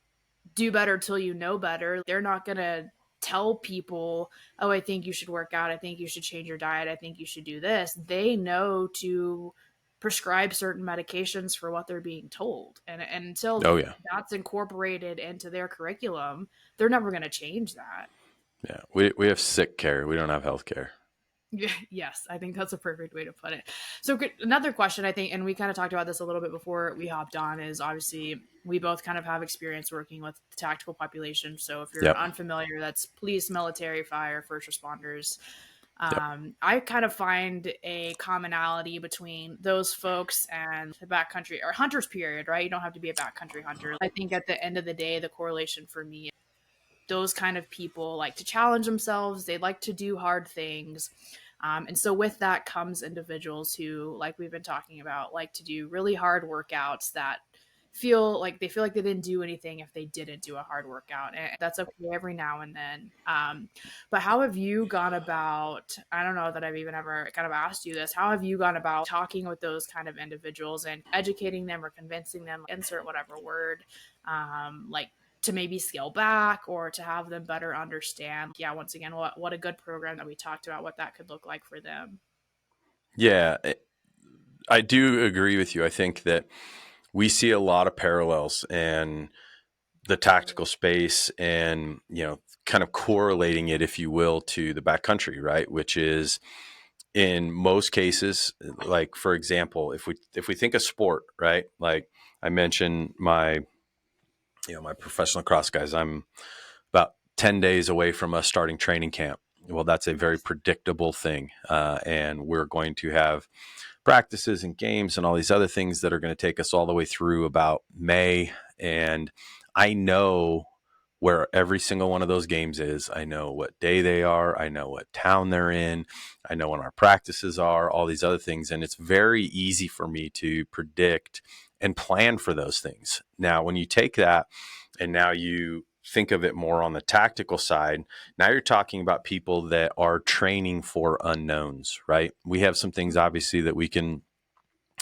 do better till you know better. They're not going to tell people, oh, I think you should work out. I think you should change your diet. I think you should do this. They know to prescribe certain medications for what they're being told. And until Oh yeah. that's incorporated into their curriculum, they're never going to change that. Yeah. We have sick care. We don't have health care. Yes, I think that's a perfect way to put it. So, another question, I think, and we kind of talked about this a little bit before we hopped on, is obviously we both kind of have experience working with the tactical population. So, if you're Yep. unfamiliar, that's police, military, fire, first responders. Yep. I kind of find a commonality between those folks and the backcountry or hunters, period, right? You don't have to be a backcountry hunter. I think at the end of the day, the correlation for me, those kind of people like to challenge themselves, they like to do hard things. And so with that comes individuals who, like we've been talking about, like to do really hard workouts that feel like they didn't do anything if they didn't do a hard workout, and that's okay every now and then. But how have you gone about, I don't know that I've even ever kind of asked you this, how have you gone about talking with those kind of individuals and educating them or convincing them, insert whatever word, like to maybe scale back or to have them better understand, yeah, once again, what a good program that we talked about, what that could look like for them. Yeah. I do agree with you. I think that we see a lot of parallels in the tactical space and, kind of correlating it, if you will, to the backcountry, right? Which is in most cases, like, for example, if we think of sport, right? Like I mentioned my professional cross guys, I'm about 10 days away from us starting training camp. Well, that's a very predictable thing. And we're going to have practices and games and all these other things that are going to take us all the way through about May. And I know where every single one of those games is. I know what day they are. I know what town they're in. I know when our practices are, all these other things. And it's very easy for me to predict and plan for those things. Now, when you take that and now you think of it more on the tactical side, now you're talking about people that are training for unknowns, right? We have some things obviously that we can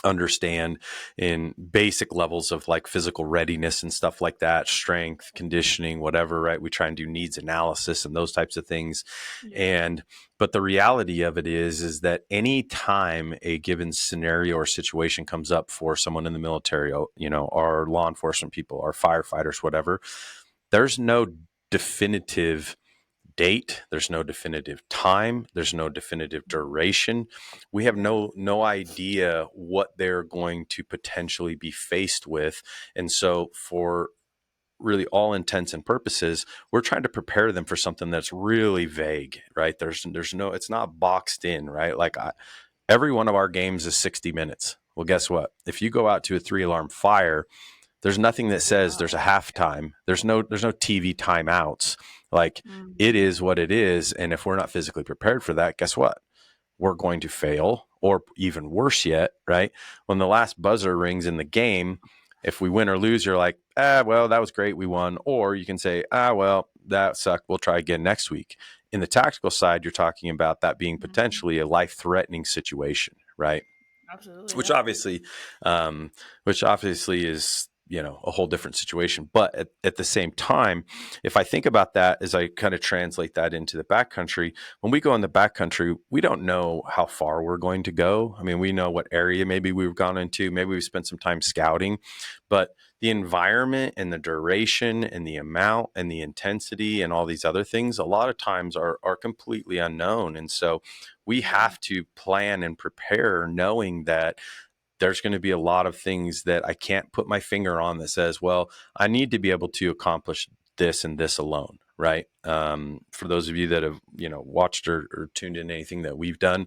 understand in basic levels of like physical readiness and stuff like that, strength, conditioning, whatever, right? We try and do needs analysis and those types of things. Yeah. And but the reality of it is that any time a given scenario or situation comes up for someone in the military, our law enforcement people, our firefighters, whatever, there's no definitive date, there's no definitive time, there's no definitive duration. We have no idea what they're going to potentially be faced with. And so for really all intents and purposes, we're trying to prepare them for something that's really vague, right? There's no, it's not boxed in, right? Like every one of our games is 60 minutes. Well, guess what? If you go out to a 3 alarm fire, there's nothing that says there's a halftime. There's no TV timeouts. Like it Mm-hmm. is what it is. And if we're not physically prepared for that, guess what? We're going to fail, or even worse yet, right? When the last buzzer rings in the game, if we win or lose, you're like, well, that was great, we won. Or you can say, well, that sucked, we'll try again next week. In the tactical side, you're talking about that being Mm-hmm. potentially a life-threatening situation, right? Absolutely, which yeah. obviously um, which obviously is a whole different situation. But at the same time, if I think about that as I kind of translate that into the backcountry, when we go in the backcountry, we don't know how far we're going to go. I mean, we know what area maybe we've gone into, maybe we've spent some time scouting, but the environment and the duration and the amount and the intensity and all these other things a lot of times are completely unknown. And so we Yeah. have to plan and prepare knowing that there's going to be a lot of things that I can't put my finger on that says, well, I need to be able to accomplish this and this alone. Right. For those of you that have, watched or tuned in anything that we've done,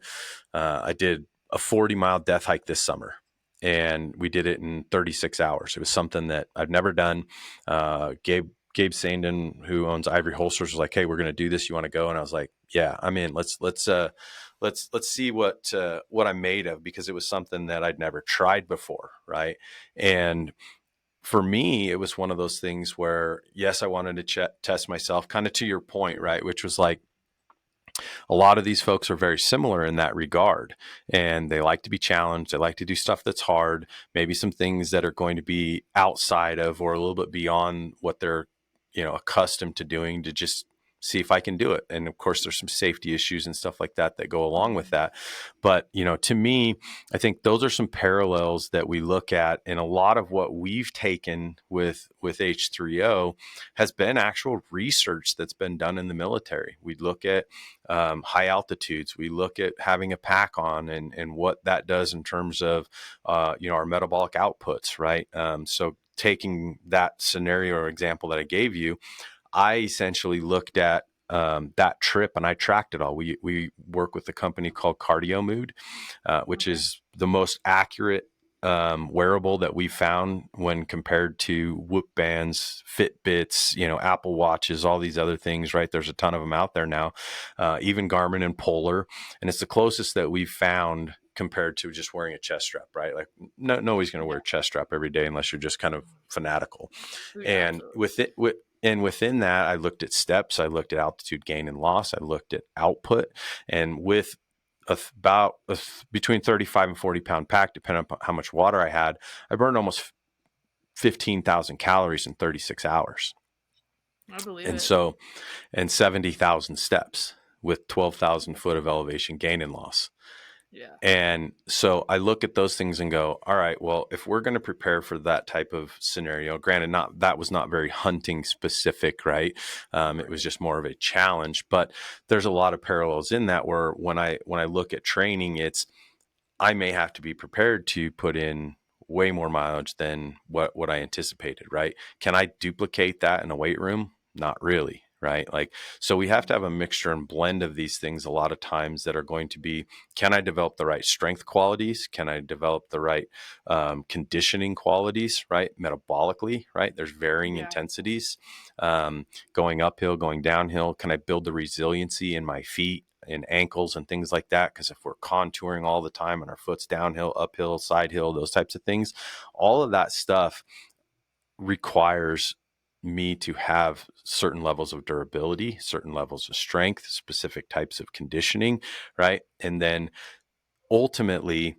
I did a 40-mile death hike this summer and we did it in 36 hours. It was something that I've never done. Gabe Sandin, who owns Ivory Holsters, was like, "Hey, we're going to do this. You want to go?" And I was like, "Yeah, I'm in. Let's see what I'm made of," because it was something that I'd never tried before, right? And for me, it was one of those things where, yes, I wanted to test myself, kind of to your point, right? Which was like, a lot of these folks are very similar in that regard, and they like to be challenged. They like to do stuff that's hard, maybe some things that are going to be outside of or a little bit beyond what they're, accustomed to doing, to just see if I can do it. And of course, there's some safety issues and stuff like that that go along with Mhm. that. But, to me, I think those are some parallels that we look at. And a lot of what we've taken with H3O has been actual research that's been done in the military. We look at high altitudes. We look at having a pack on and what that does in terms of, our metabolic outputs, right? So taking that scenario or example that I gave you, I essentially looked at that trip and I tracked it all. We work with a company called Cardio Mood, which Okay. is the most accurate wearable that we found when compared to Whoop bands, Fitbits, Apple Watches, all these other things, right? There's a ton of them out there now, even Garmin and Polar. And it's the closest that we've found compared to just wearing a chest strap, right? Like nobody's going to wear Yeah. a chest strap every day unless you're just kind of fanatical. Yeah, And absolutely. within that, I looked at steps, I looked at altitude gain and loss, I looked at output, and with about between 35 and 40 pound pack, depending on how much water I had, I burned almost 15,000 calories in 36 hours. I believe And it. so, and 70,000 steps with 12,000 foot of elevation gain and loss. Yeah. And so I look at those things and go, all right, well, if we're going to prepare for that type of scenario, granted, that was not very hunting specific, right? It was Right. just more of a challenge, but there's a lot of parallels in that where when I look at training, I may have to be prepared to put in way more mileage than what I anticipated, right? Can I duplicate that in a weight room? Not really, right? Like, so we have to have a mixture and blend of these things a lot of times that are going to be, can I develop the right strength qualities? Can I develop the right conditioning qualities, right? Metabolically, right? There's varying Yeah. intensities, going uphill, going downhill. Can I build the resiliency in my feet and ankles and things like that? Because if we're contouring all the time and our foot's downhill, uphill, side hill, those types of things, all of that stuff requires me to have certain levels of durability, certain levels of strength, specific types of conditioning, right? And then ultimately,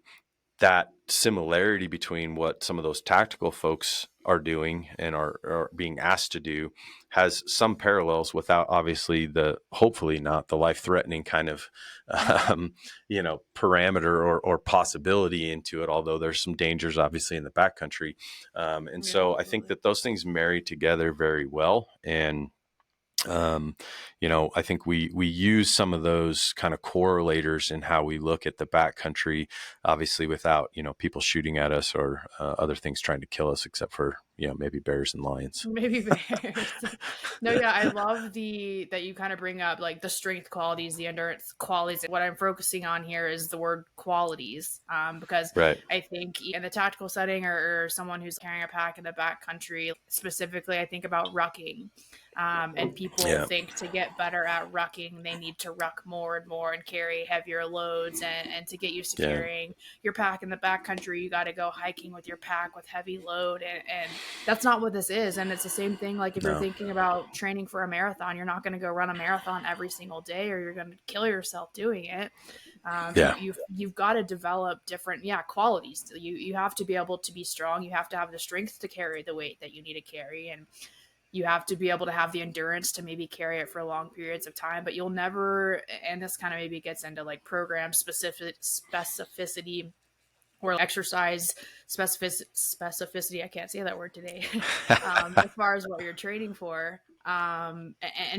that similarity between what some of those tactical folks are doing and are being asked to do has some parallels without obviously hopefully not the life threatening kind of parameter or possibility into it, although there's some dangers obviously in the backcountry. And Yeah, so I think absolutely. that those things marry together very well. And um, I think we use some of those kind of correlators in how we look at the backcountry, obviously without people shooting at us or other things trying to kill us, except for maybe bears and lions. Maybe bears. No, yeah, I love the that you kind of bring up like the strength qualities, the endurance qualities. What I'm focusing on here is the word qualities, because Right. I think in the tactical setting or someone who's carrying a pack in the backcountry, specifically, I think about rucking. And people Yeah. think to get better at rucking, they need to ruck more and more and carry heavier loads. And to get used to Yeah. carrying your pack in the backcountry, you got to go hiking with your pack with heavy load. And that's not what this is. And it's the same thing like if you're No. thinking about training for a marathon, you're not going to go run a marathon every single day or you're going to kill yourself doing it. Yeah. You've got to develop different qualities. You have to be able to be strong. You have to have the strength to carry the weight that you need to carry, and you have to be able to have the endurance to maybe carry it for long periods of time. But you'll never, and this kind of maybe gets into like program specificity or exercise specificity. I can't say that word today. As far as what you're training for, and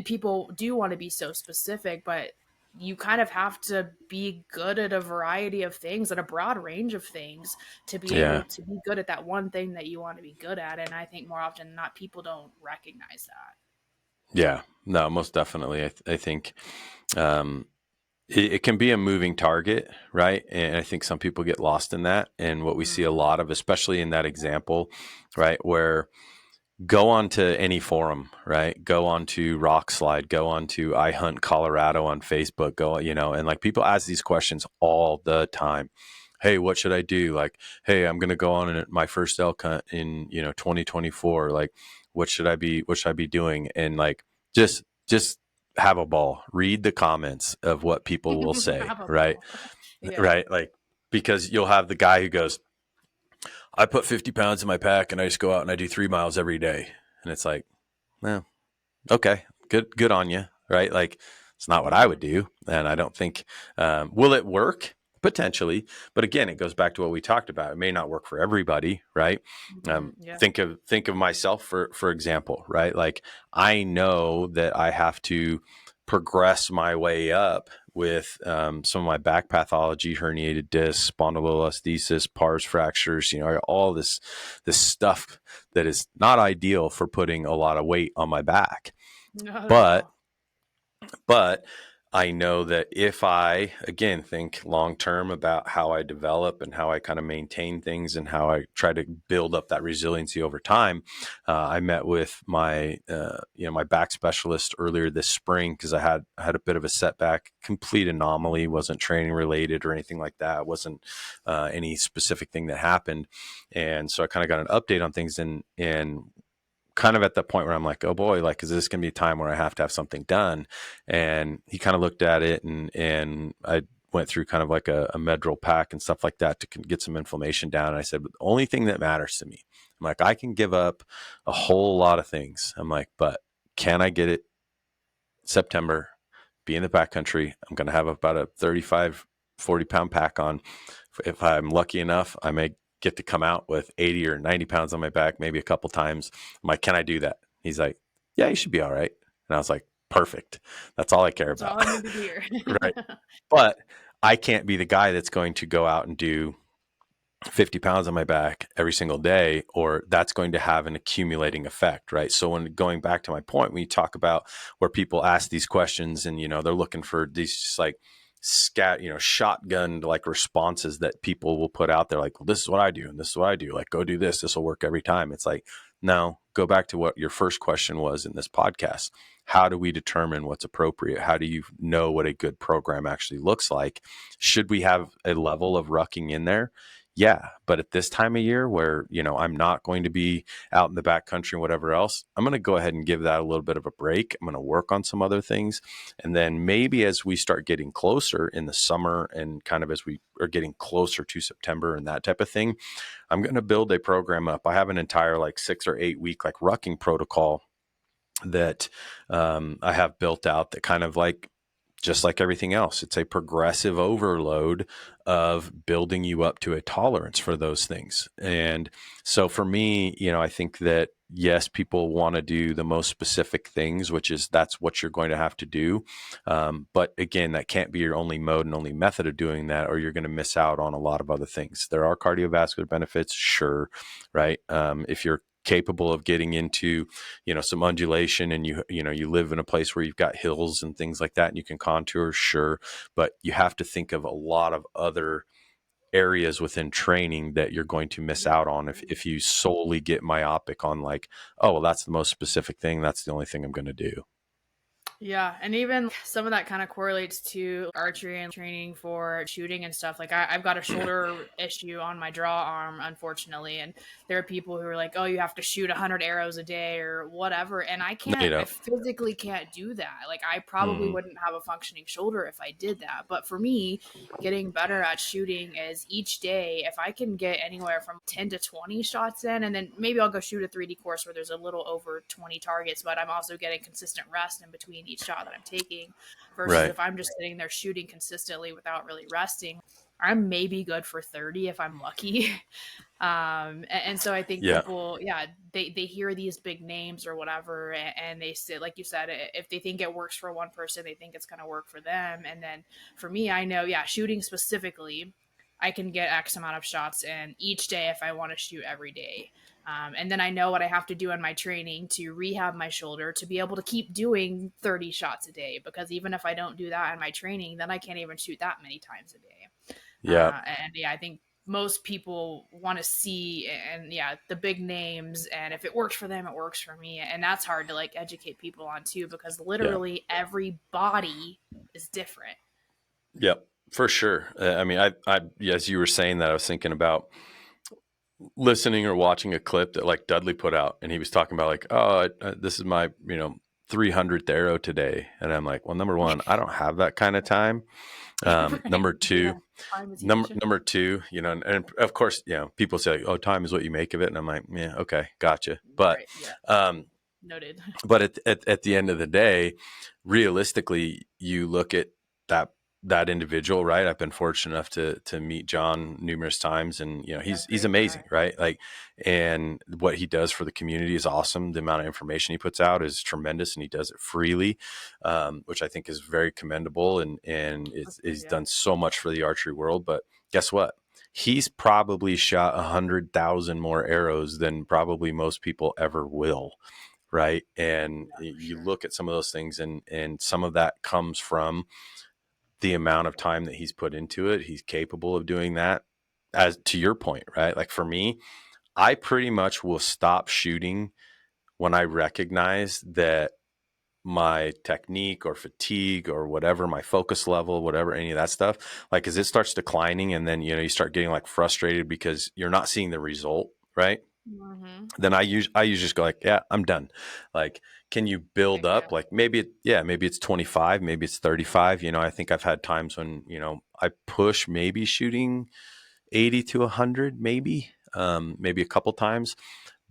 people do want to be so specific, but you kind of have to be good at a variety of things, at a broad range of things, to be Yeah. able to be good at that one thing that you want to be good at. And I think more often than not, people don't recognize that. Yeah. No, most definitely. I think um, it can be a moving target, right? And I think some people get lost in that. And what we see a Mm-hmm. lot of, especially in that example, right, where go onto any forum, right? Go onto Rockslide, go onto I Hunt Colorado on Facebook, and like people ask these questions all the time. Hey, what should I do? Like, hey, I'm going to go on my first elk hunt in, 2024. Like, what should I be doing? And like, just have a ball, read the comments of what people will say, Have a right? ball. Yeah. Right. Like, because you'll have the guy who goes, I put 50 pounds in my pack and I just go out and I do 3 miles every day. And it's like, well, okay, good on you. right? Like it's not what I would do. And I don't think, will it work? Potentially. But again, it goes back to what we talked about. It may not work for everybody, right? Yeah. Think of myself for example, right? Like I know that I have to progress my way up with some of my back pathology, herniated discs, spondylolisthesis, pars fractures, all this stuff that is not ideal for putting a lot of weight on my back. Not at But all. but I know that if I, again, think long term about how I develop and how I kind of maintain things and how I try to build up that resiliency over time, I met with my back specialist earlier this spring because I had a bit of a setback, complete anomaly, wasn't training related or anything like that. It wasn't any specific thing that happened, and so I kind of got an update on things and kind of at the point where I'm like, oh boy, like, is this going to be a time where I have to have something done? And he kind of looked at it and I went through kind of like a Medrol pack and stuff like that to get some inflammation down. And I said, but the only thing that matters to me, I'm like, I can give up a whole lot of things. I'm like, but can I get it September, be in the backcountry? I'm going to have about a 35, 40 pound pack on. If I'm lucky enough, I may get to come out with 80 or 90 pounds on my back, maybe a couple times. I'm like, can I do that? He's like, yeah, you should be all right. And I was like, perfect. That's all I care That's about. all I need to hear. Right. But I can't be the guy that's going to go out and do 50 pounds on my back every single day, or that's going to have an accumulating effect, right? So when going back to my point, when you talk about where people ask these questions and, they're looking for these just like shotgun like responses that people will put out there, like, well, this is what I do and this is what I do. Like, go do this. This will work every time. It's like, no, go back to what your first question was in this podcast. How do we determine what's appropriate? How do you know what a good program actually looks like? Should we have a level of rucking in there? Yeah, but at this time of year where, I'm not going to be out in the backcountry and whatever else, I'm going to go ahead and give that a little bit of a break. I'm going to work on some other things. And then maybe as we start getting closer in the summer and kind of as we are getting closer to September and that type of thing, I'm going to build a program up. I have an entire like 6 or 8 week like rucking protocol that I have built out that kind of like, just like everything else, it's a progressive overload of building you up to a tolerance for those things. And so for me, I think that yes, people want to do the most specific things, which is that's what you're going to have to do. But again, that can't be your only mode and only method of doing that, or you're going to miss out on a lot of other things. There are cardiovascular benefits, sure, right? If you're capable of getting into some undulation and you live in a place where you've got hills and things like that and you can contour, sure, but you have to think of a lot of other areas within training that you're going to miss out on if you solely get myopic on like, oh well, that's the most specific thing, that's the only thing I'm going to do. Yeah, and even some of that kind of correlates to archery and training for shooting and stuff. Like I've got a shoulder issue on my draw arm, unfortunately, and there are people who are like, "Oh, you have to shoot 100 arrows a day or whatever," and I No, you can't. I don't. physically can't do that. Like I probably Mm-hmm. wouldn't have a functioning shoulder if I did that. But for me, getting better at shooting is each day. If I can get anywhere from 10 to 20 shots in, and then maybe I'll go shoot a 3D course where there's a little over 20 targets, but I'm also getting consistent rest in between each shot that I'm taking, versus Right. if I'm just sitting there shooting consistently without really resting, I'm maybe good for 30 if I'm lucky. And so I think Yeah. people, yeah, they hear these big names or whatever, and they say, like you said, if they think it works for one person, they think it's going to work for them. And then for me, I know, yeah, shooting specifically, I can get X amount of shots in each day if I want to shoot every day. And then I know what I have to do in my training to rehab my shoulder to be able to keep doing 30 shots a day. Because even if I don't do that in my training, then I can't even shoot that many times a day. Yeah. And yeah, I think most people want to see, and yeah, the big names, and if it works for them, it works for me. And that's hard to like educate people on too, because Yeah. literally every body is different. Yep, for sure. I mean, as you were saying that, I was thinking about listening or watching a clip that like Dudley put out, and he was talking about like, oh, this is my 300th arrow today, and I'm like, well, number one, I don't have that kind of time. Right. Number Yeah. two, Time is number huge. number two, and of course, people say, like, oh, time is what you make of it, and I'm like, yeah, okay, gotcha. But Right. Yeah. Noted. But at the end of the day, realistically, you look at that that individual, right? I've been fortunate enough to meet John numerous times, and you know Yeah, he's great amazing, guy. right? Like, and what he does for the community is awesome. The amount of information he puts out is tremendous, and he does it freely, which I think is very commendable. And he's Yeah. done so much for the archery world. But guess what? He's probably shot 100,000 more arrows than probably most people ever will, right? And Yeah, for you sure. look at some of those things, and some of that comes from the amount of time that he's put into it. He's capable of doing that. As to your point, right? Like for me, I pretty much will stop shooting when I recognize that my technique or fatigue or whatever, my focus level, whatever, any of that stuff, like as it starts declining, and then you start getting like frustrated because you're not seeing the result, right? Mm-hmm. Then I usually just go like, yeah, I'm done. Like, can you build Heck yeah. up? Like maybe it's 25, maybe it's 35. I think I've had times when, I push maybe shooting 80 to 100, maybe a couple times,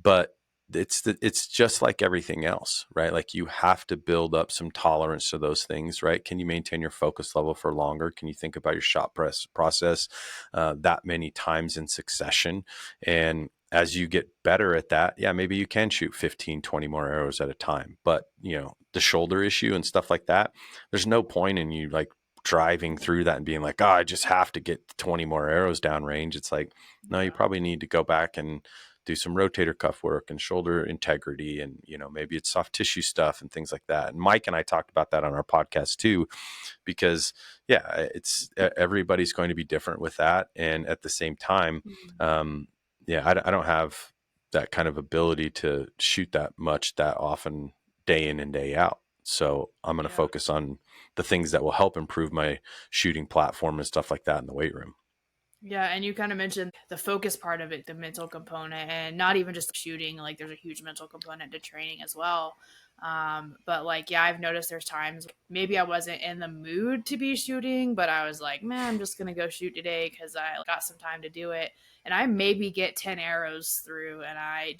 but it's just like everything else, right? Like you have to build up some tolerance to those things, right? Can you maintain your focus level for longer? Can you think about your shot press process that many times in succession? And as you get better at that, yeah, maybe you can shoot 15, 20 more arrows at a time. But the shoulder issue and stuff like that, there's no point in you like driving through that and being like, oh, I just have to get 20 more arrows downrange. It's like, no, you Yeah. probably need to go back and do some rotator cuff work and shoulder integrity, and maybe it's soft tissue stuff and things like that. And Mike and I talked about that on our podcast too, because yeah, it's everybody's going to be different with that. And at the same time, Mhm. um, yeah, I don't have that kind of ability to shoot that much that often, day in and day out. So I'm going to Yeah. focus on the things that will help improve my shooting platform and stuff like that in the weight room. Yeah, and you kind of mentioned the focus part of it, the mental component, and not even just shooting. Like, there's a huge mental component to training as well. But like, yeah, I've noticed there's times maybe I wasn't in the mood to be shooting, but I was like, man, I'm just gonna go shoot today because I got some time to do it, and I maybe get 10 arrows through, and I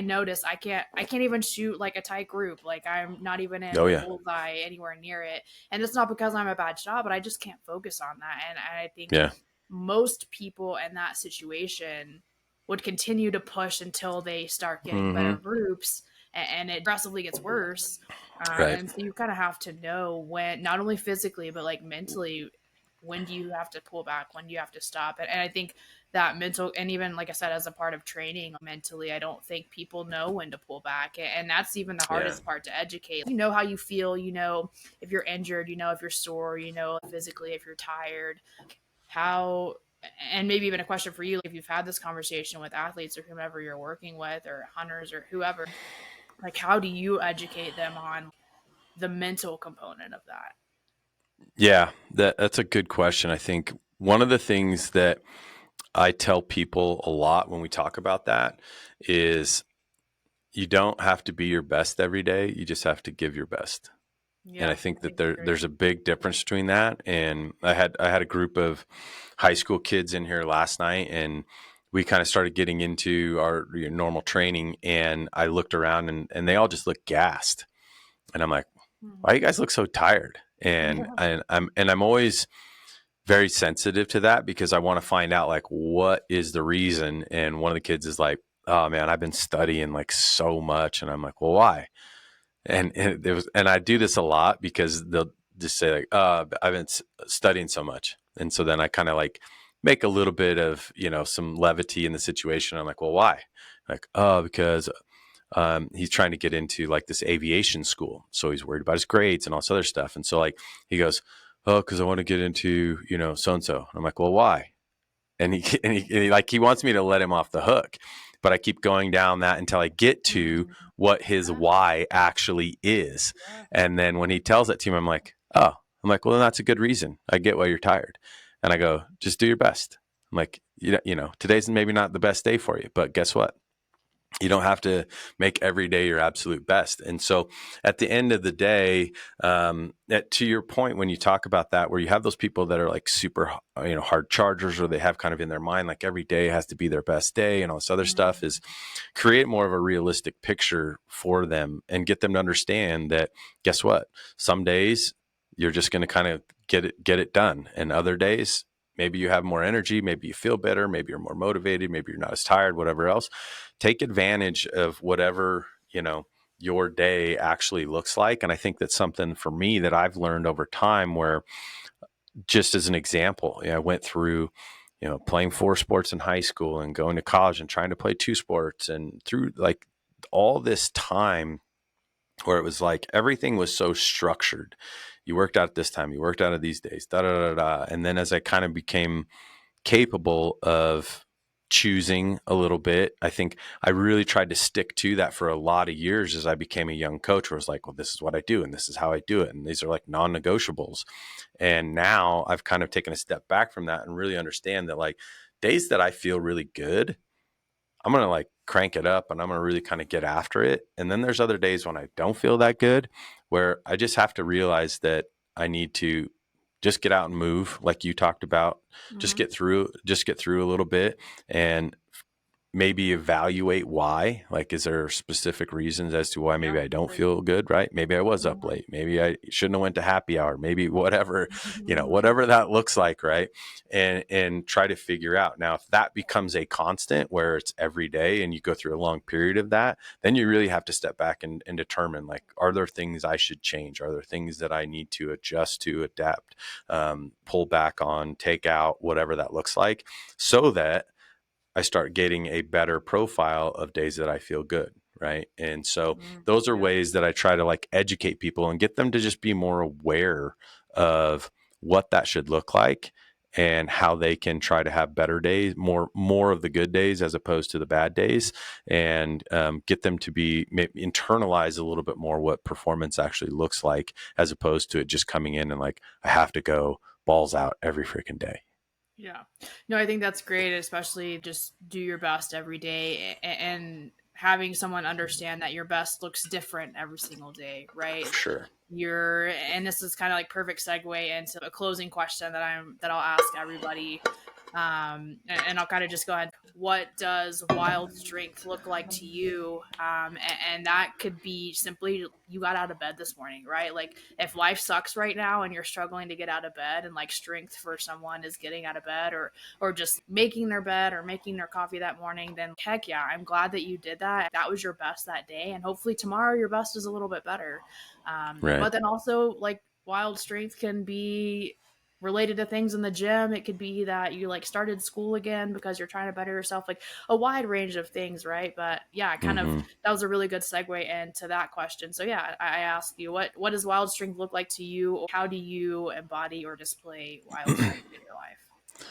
notice I can't even shoot like a tight group. Like I'm not even in Oh the yeah, bullseye anywhere near it, and it's not because I'm a bad shot, but I just can't focus on that, and I think yeah, most people in that situation would continue to push until they start getting better mm-hmm. groups, and it progressively gets worse. Right, And so you kind of have to know when, not only physically but like mentally, when do you have to pull back, when do you have to stop. And I think that mental, and even like I said, as a part of training mentally, I don't think people know when to pull back, and that's even the yeah, hardest part to educate. You know how you feel, if you're injured, if you're sore, physically if you're tired, how, and maybe even a question for you, like if you've had this conversation with athletes or whomever you're working with or hunters or whoever, like how do you educate them on the mental component of that? yeah. That's a good question. I think one of the things that I tell people a lot when we talk about that is you don't have to be your best every day. You just have to give your best. And I Yeah, I think that think that's great. there's a big difference between that. And I had a group of high school kids in here last night, and we kind of started getting into our normal training. And I looked around, and they all just looked gassed. And I'm like, why you guys look so tired? And Yeah. I'm always very sensitive to that because I want to find out like what is the reason. And one of the kids is like, oh man, I've been studying like so much. And I'm like, well, why? And I do this a lot because they'll just say like, I've been studying so much. And so then I kind of like make a little bit of, some levity in the situation. I'm like, well, why? Like, oh, because he's trying to get into like this aviation school. So he's worried about his grades and all this other stuff. And so like he goes, oh, because I want to get into, so and so. I'm like, well, why? And he like he wants me to let him off the hook, but I keep going down that until I get to Mm, what his yeah, why actually is. yeah, And then when he tells it to me, I'm like, well, then that's a good reason. I get why you're tired. And I go, just do your best. I'm like, today's maybe not the best day for you, but guess what? You don't have to make every day your absolute best. And so at the end of the day, to your point, when you talk about that, where you have those people that are like super, hard chargers, or they have kind of in their mind, like every day has to be their best day and all this other stuff, is create more of a realistic picture for them and get them to understand that, guess what? Some days you're just going to kind of get it done. And other days, maybe you have more energy, maybe you feel better, maybe you're more motivated, maybe you're not as tired, whatever else. Take advantage of whatever, your day actually looks like. And I think that's something for me that I've learned over time, where, just as an example, I went through, playing 4 sports in high school and going to college and trying to play 2 sports, and through like all this time where it was like everything was so structured. You worked out at this time, you worked out at these days, da da da da. And then as I kind of became capable of choosing a little bit, I think I really tried to stick to that for a lot of years as I became a young coach, where I was like, well, this is what I do and this is how I do it. And these are like non-negotiables. And now I've kind of taken a step back from that and really understand that, like, days that I feel really good, I'm going to like crank it up and I'm going to really kind of get after it. And then there's other days when I don't feel that good, where I just have to realize that I need to just get out and move, like you talked about, Mm-hmm. just get through a little bit, and maybe evaluate why. Like, is there specific reasons as to why maybe Yeah, I don't great. feel good, right? Maybe I was up Mhm. late, maybe I shouldn't have went to happy hour, maybe whatever, whatever that looks like, right? And try to figure out. Now, if that becomes a constant where it's every day and you go through a long period of that, then you really have to step back and determine, like, are there things I should change? Are there things that I need to adjust, to adapt, pull back on, take out, whatever that looks like, so that I start getting a better profile of days that I feel good. Right. And so those are Yeah. ways that I try to like educate people and get them to just be more aware of what that should look like, and how they can try to have better days, more of the good days as opposed to the bad days, and get them to be internalize a little bit more what performance actually looks like, as opposed to it just coming in and like, I have to go balls out every freaking day. Yeah. No, I think that's great, especially just do your best every day and having someone understand that your best looks different every single day, right? For sure. And this is kind of like perfect segue into a closing question that I'll ask everybody. And I'll kind of just go ahead. What does wild strength look like to you? And that could be simply you got out of bed this morning, right? Like if life sucks right now and you're struggling to get out of bed, and like strength for someone is getting out of bed, or just making their bed or making their coffee that morning, then heck yeah, I'm glad that you did that. That was your best that day, and hopefully tomorrow your best is a little bit better. Right. But then also, like, wild strength can be related to things in the gym. It could be that you like started school again because you're trying to better yourself, like a wide range of things, right? But yeah, kind of Mm-hmm. that was a really good segue into that question. So yeah, I asked you, what does wild strength look like to you? How do you embody or display wild strength in your life?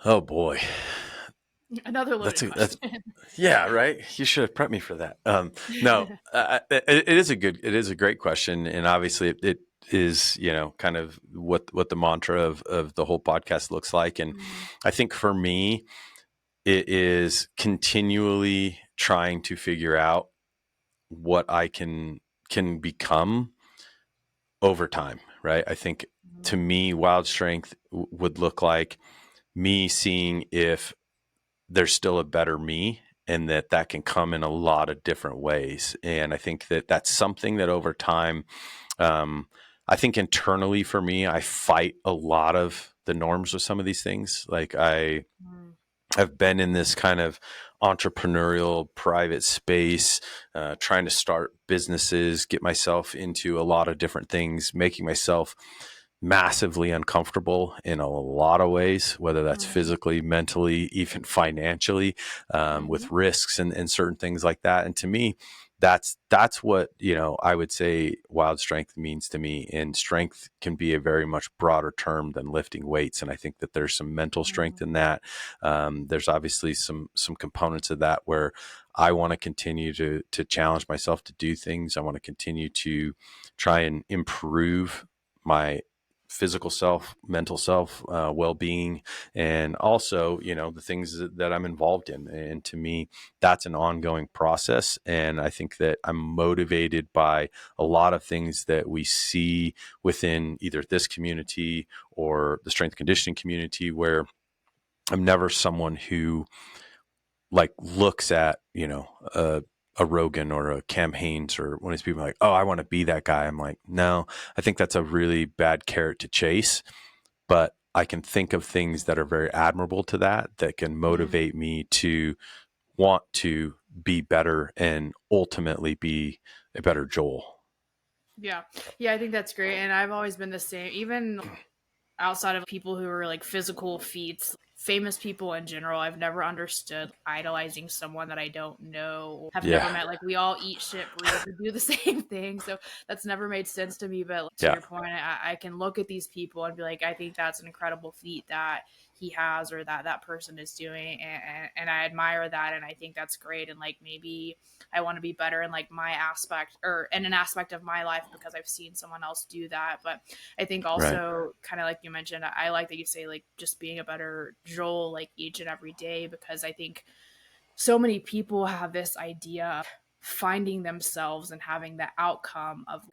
Oh boy, Another that's loaded a that's question. yeah, right. You should have prepped me for that. No, it is a great question, and obviously it is, kind of what the mantra of the whole podcast looks like. And Mhm. I think for me, it is continually trying to figure out what I can become over time. Right. I think, to me, wild strength would look like me seeing if there's still a better me, and that can come in a lot of different ways. And I think that that's something that over time, um, I think internally for me, I fight a lot of the norms of some of these things. Like, Mhm. I've been in this kind of entrepreneurial private space, trying to start businesses, get myself into a lot of different things, making myself massively uncomfortable in a lot of ways, whether that's Mhm. physically, mentally, even financially, with Mhm. risks and certain things like that. And to me, that's what, I would say wild strength means to me. And strength can be a very much broader term than lifting weights. And I think that there's some mental strength Mhm. in that. There's obviously some components of that where I want to continue to challenge myself to do things. I want to continue to try and improve my physical self, mental self, well-being, and also, the things that I'm involved in. And to me, that's an ongoing process. And I think that I'm motivated by a lot of things that we see within either this community or the strength conditioning community, where I'm never someone who like looks at, a Rogan or a Cam Hanes or one of these people like, oh, I want to be that guy. I'm like, no, I think that's a really bad carrot to chase. But I can think of things that are very admirable to that can Mm. motivate me to want to be better and ultimately be a better Joel. Yeah. Yeah, I think that's great. And I've always been the same, even outside of people who are like physical feats, famous people in general. I've never understood idolizing someone that I don't know or have never Yeah. met. Like we all eat shit, breathe, and do the same thing. So that's never made sense to me. But to Yeah. your point, I can look at these people and be like, I think that's an incredible feat that he has or that person is doing. And I admire that. And I think that's great. And like maybe I want to be better in like my aspect or in an aspect of my life because I've seen someone else do that. But I think Right. also kind of like you mentioned, I like that you say like just being a better Joel like each and every day because I think so many people have this idea of finding themselves and having the outcome of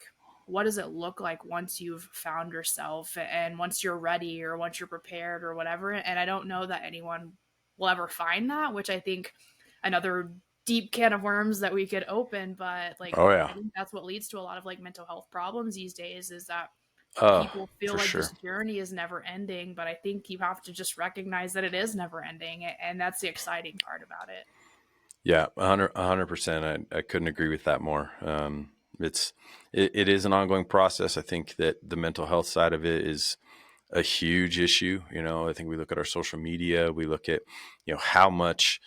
what does it look like once you've found yourself and once you're ready or once you're prepared or whatever. And I don't know that anyone will ever find that, which I think another deep can of worms that we could open. But like, Oh I yeah. think that's what leads to a lot of like mental health problems these days is that Oh, people feel for like sure. this journey is never ending, but I think you have to just recognize that it is never ending, and that's the exciting part about it. Yeah, 100%. I couldn't agree with that more. It's it is an ongoing process. I think that the mental health side of it is a huge issue. I think we look at our social media, we look at, how much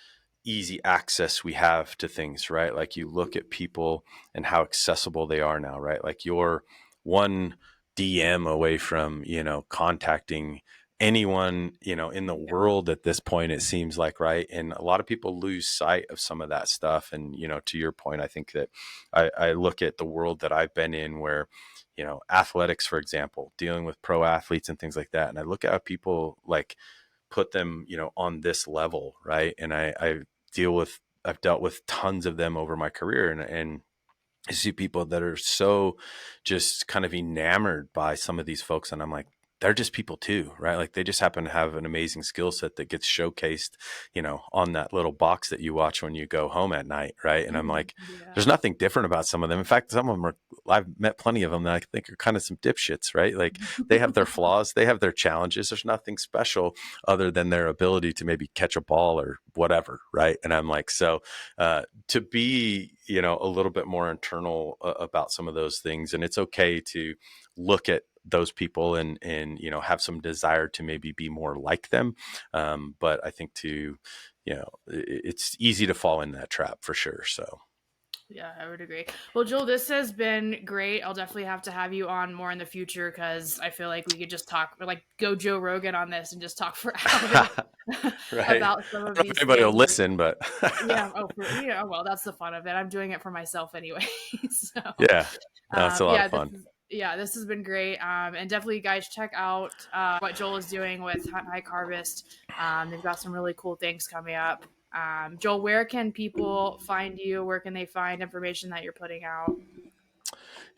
easy access we have to things, right? Like you look at people and how accessible they are now, right? Like you're one DM away from, contacting anyone, in the Yeah. world at this point, it seems like, right? And a lot of people lose sight of some of that stuff. And, to your point, I think that I look at the world that I've been in where, athletics, for example, dealing with pro athletes and things like that. And I look at how people like put them, on this level, right? And I've dealt with tons of them over my career, and I see people that are so just kind of enamored by some of these folks, and I'm like, they're just people too, right? Like they just happen to have an amazing skill set that gets showcased, on that little box that you watch when you go home at night, right? And I'm like, there's Yeah. nothing different about some of them. In fact, some of them are, I've met plenty of them that I think are kind of some dipshits, right? Like they have their flaws, they have their challenges. There's nothing special other than their ability to maybe catch a ball or whatever, right? And I'm like, so to be, a little bit more internal about some of those things, and it's okay to look at those people and have some desire to maybe be more like them, but I think it's easy to fall in that trap for sure. So Yeah, I would agree. Well, Joel, this has been great. I'll definitely have to have you on more in the future because I feel like we could just talk, like, go Joe Rogan on this and just talk for hours right, about some I of don't know if these anybody will things. listen, but Yeah. Oh, well, that's the fun of it. I'm doing it for myself anyway. So, yeah, no, it's a lot of yeah, fun. this has been great. And definitely, guys, check out what Joel is doing with Hunt Hike Harvest. They've got some really cool things coming up. Joel, where can people find you? Where can they find information that you're putting out?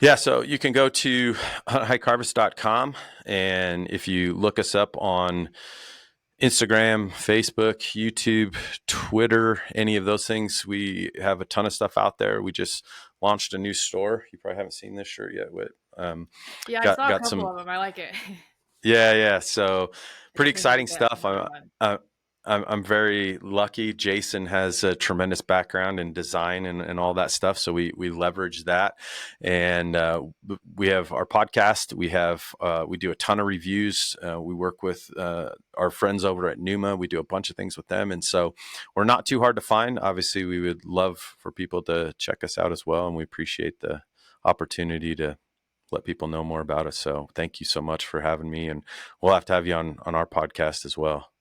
Yeah, so you can go to hikeharvest.com, and if you look us up on Instagram, Facebook, YouTube, Twitter, any of those things, we have a ton of stuff out there. We just launched a new store. You probably haven't seen this shirt yet. With Yeah, I got saw a got couple some, of them. I like it. yeah, yeah. So I pretty think I'll exciting get stuff. one. I'm very lucky. Jason has a tremendous background in design and all that stuff. So we leverage that, and we have our podcast. We do a ton of reviews. We work with our friends over at Numa. We do a bunch of things with them, and so we're not too hard to find. Obviously, we would love for people to check us out as well, and we appreciate the opportunity to let people know more about us. So thank you so much for having me, and we'll have to have you on our podcast as well.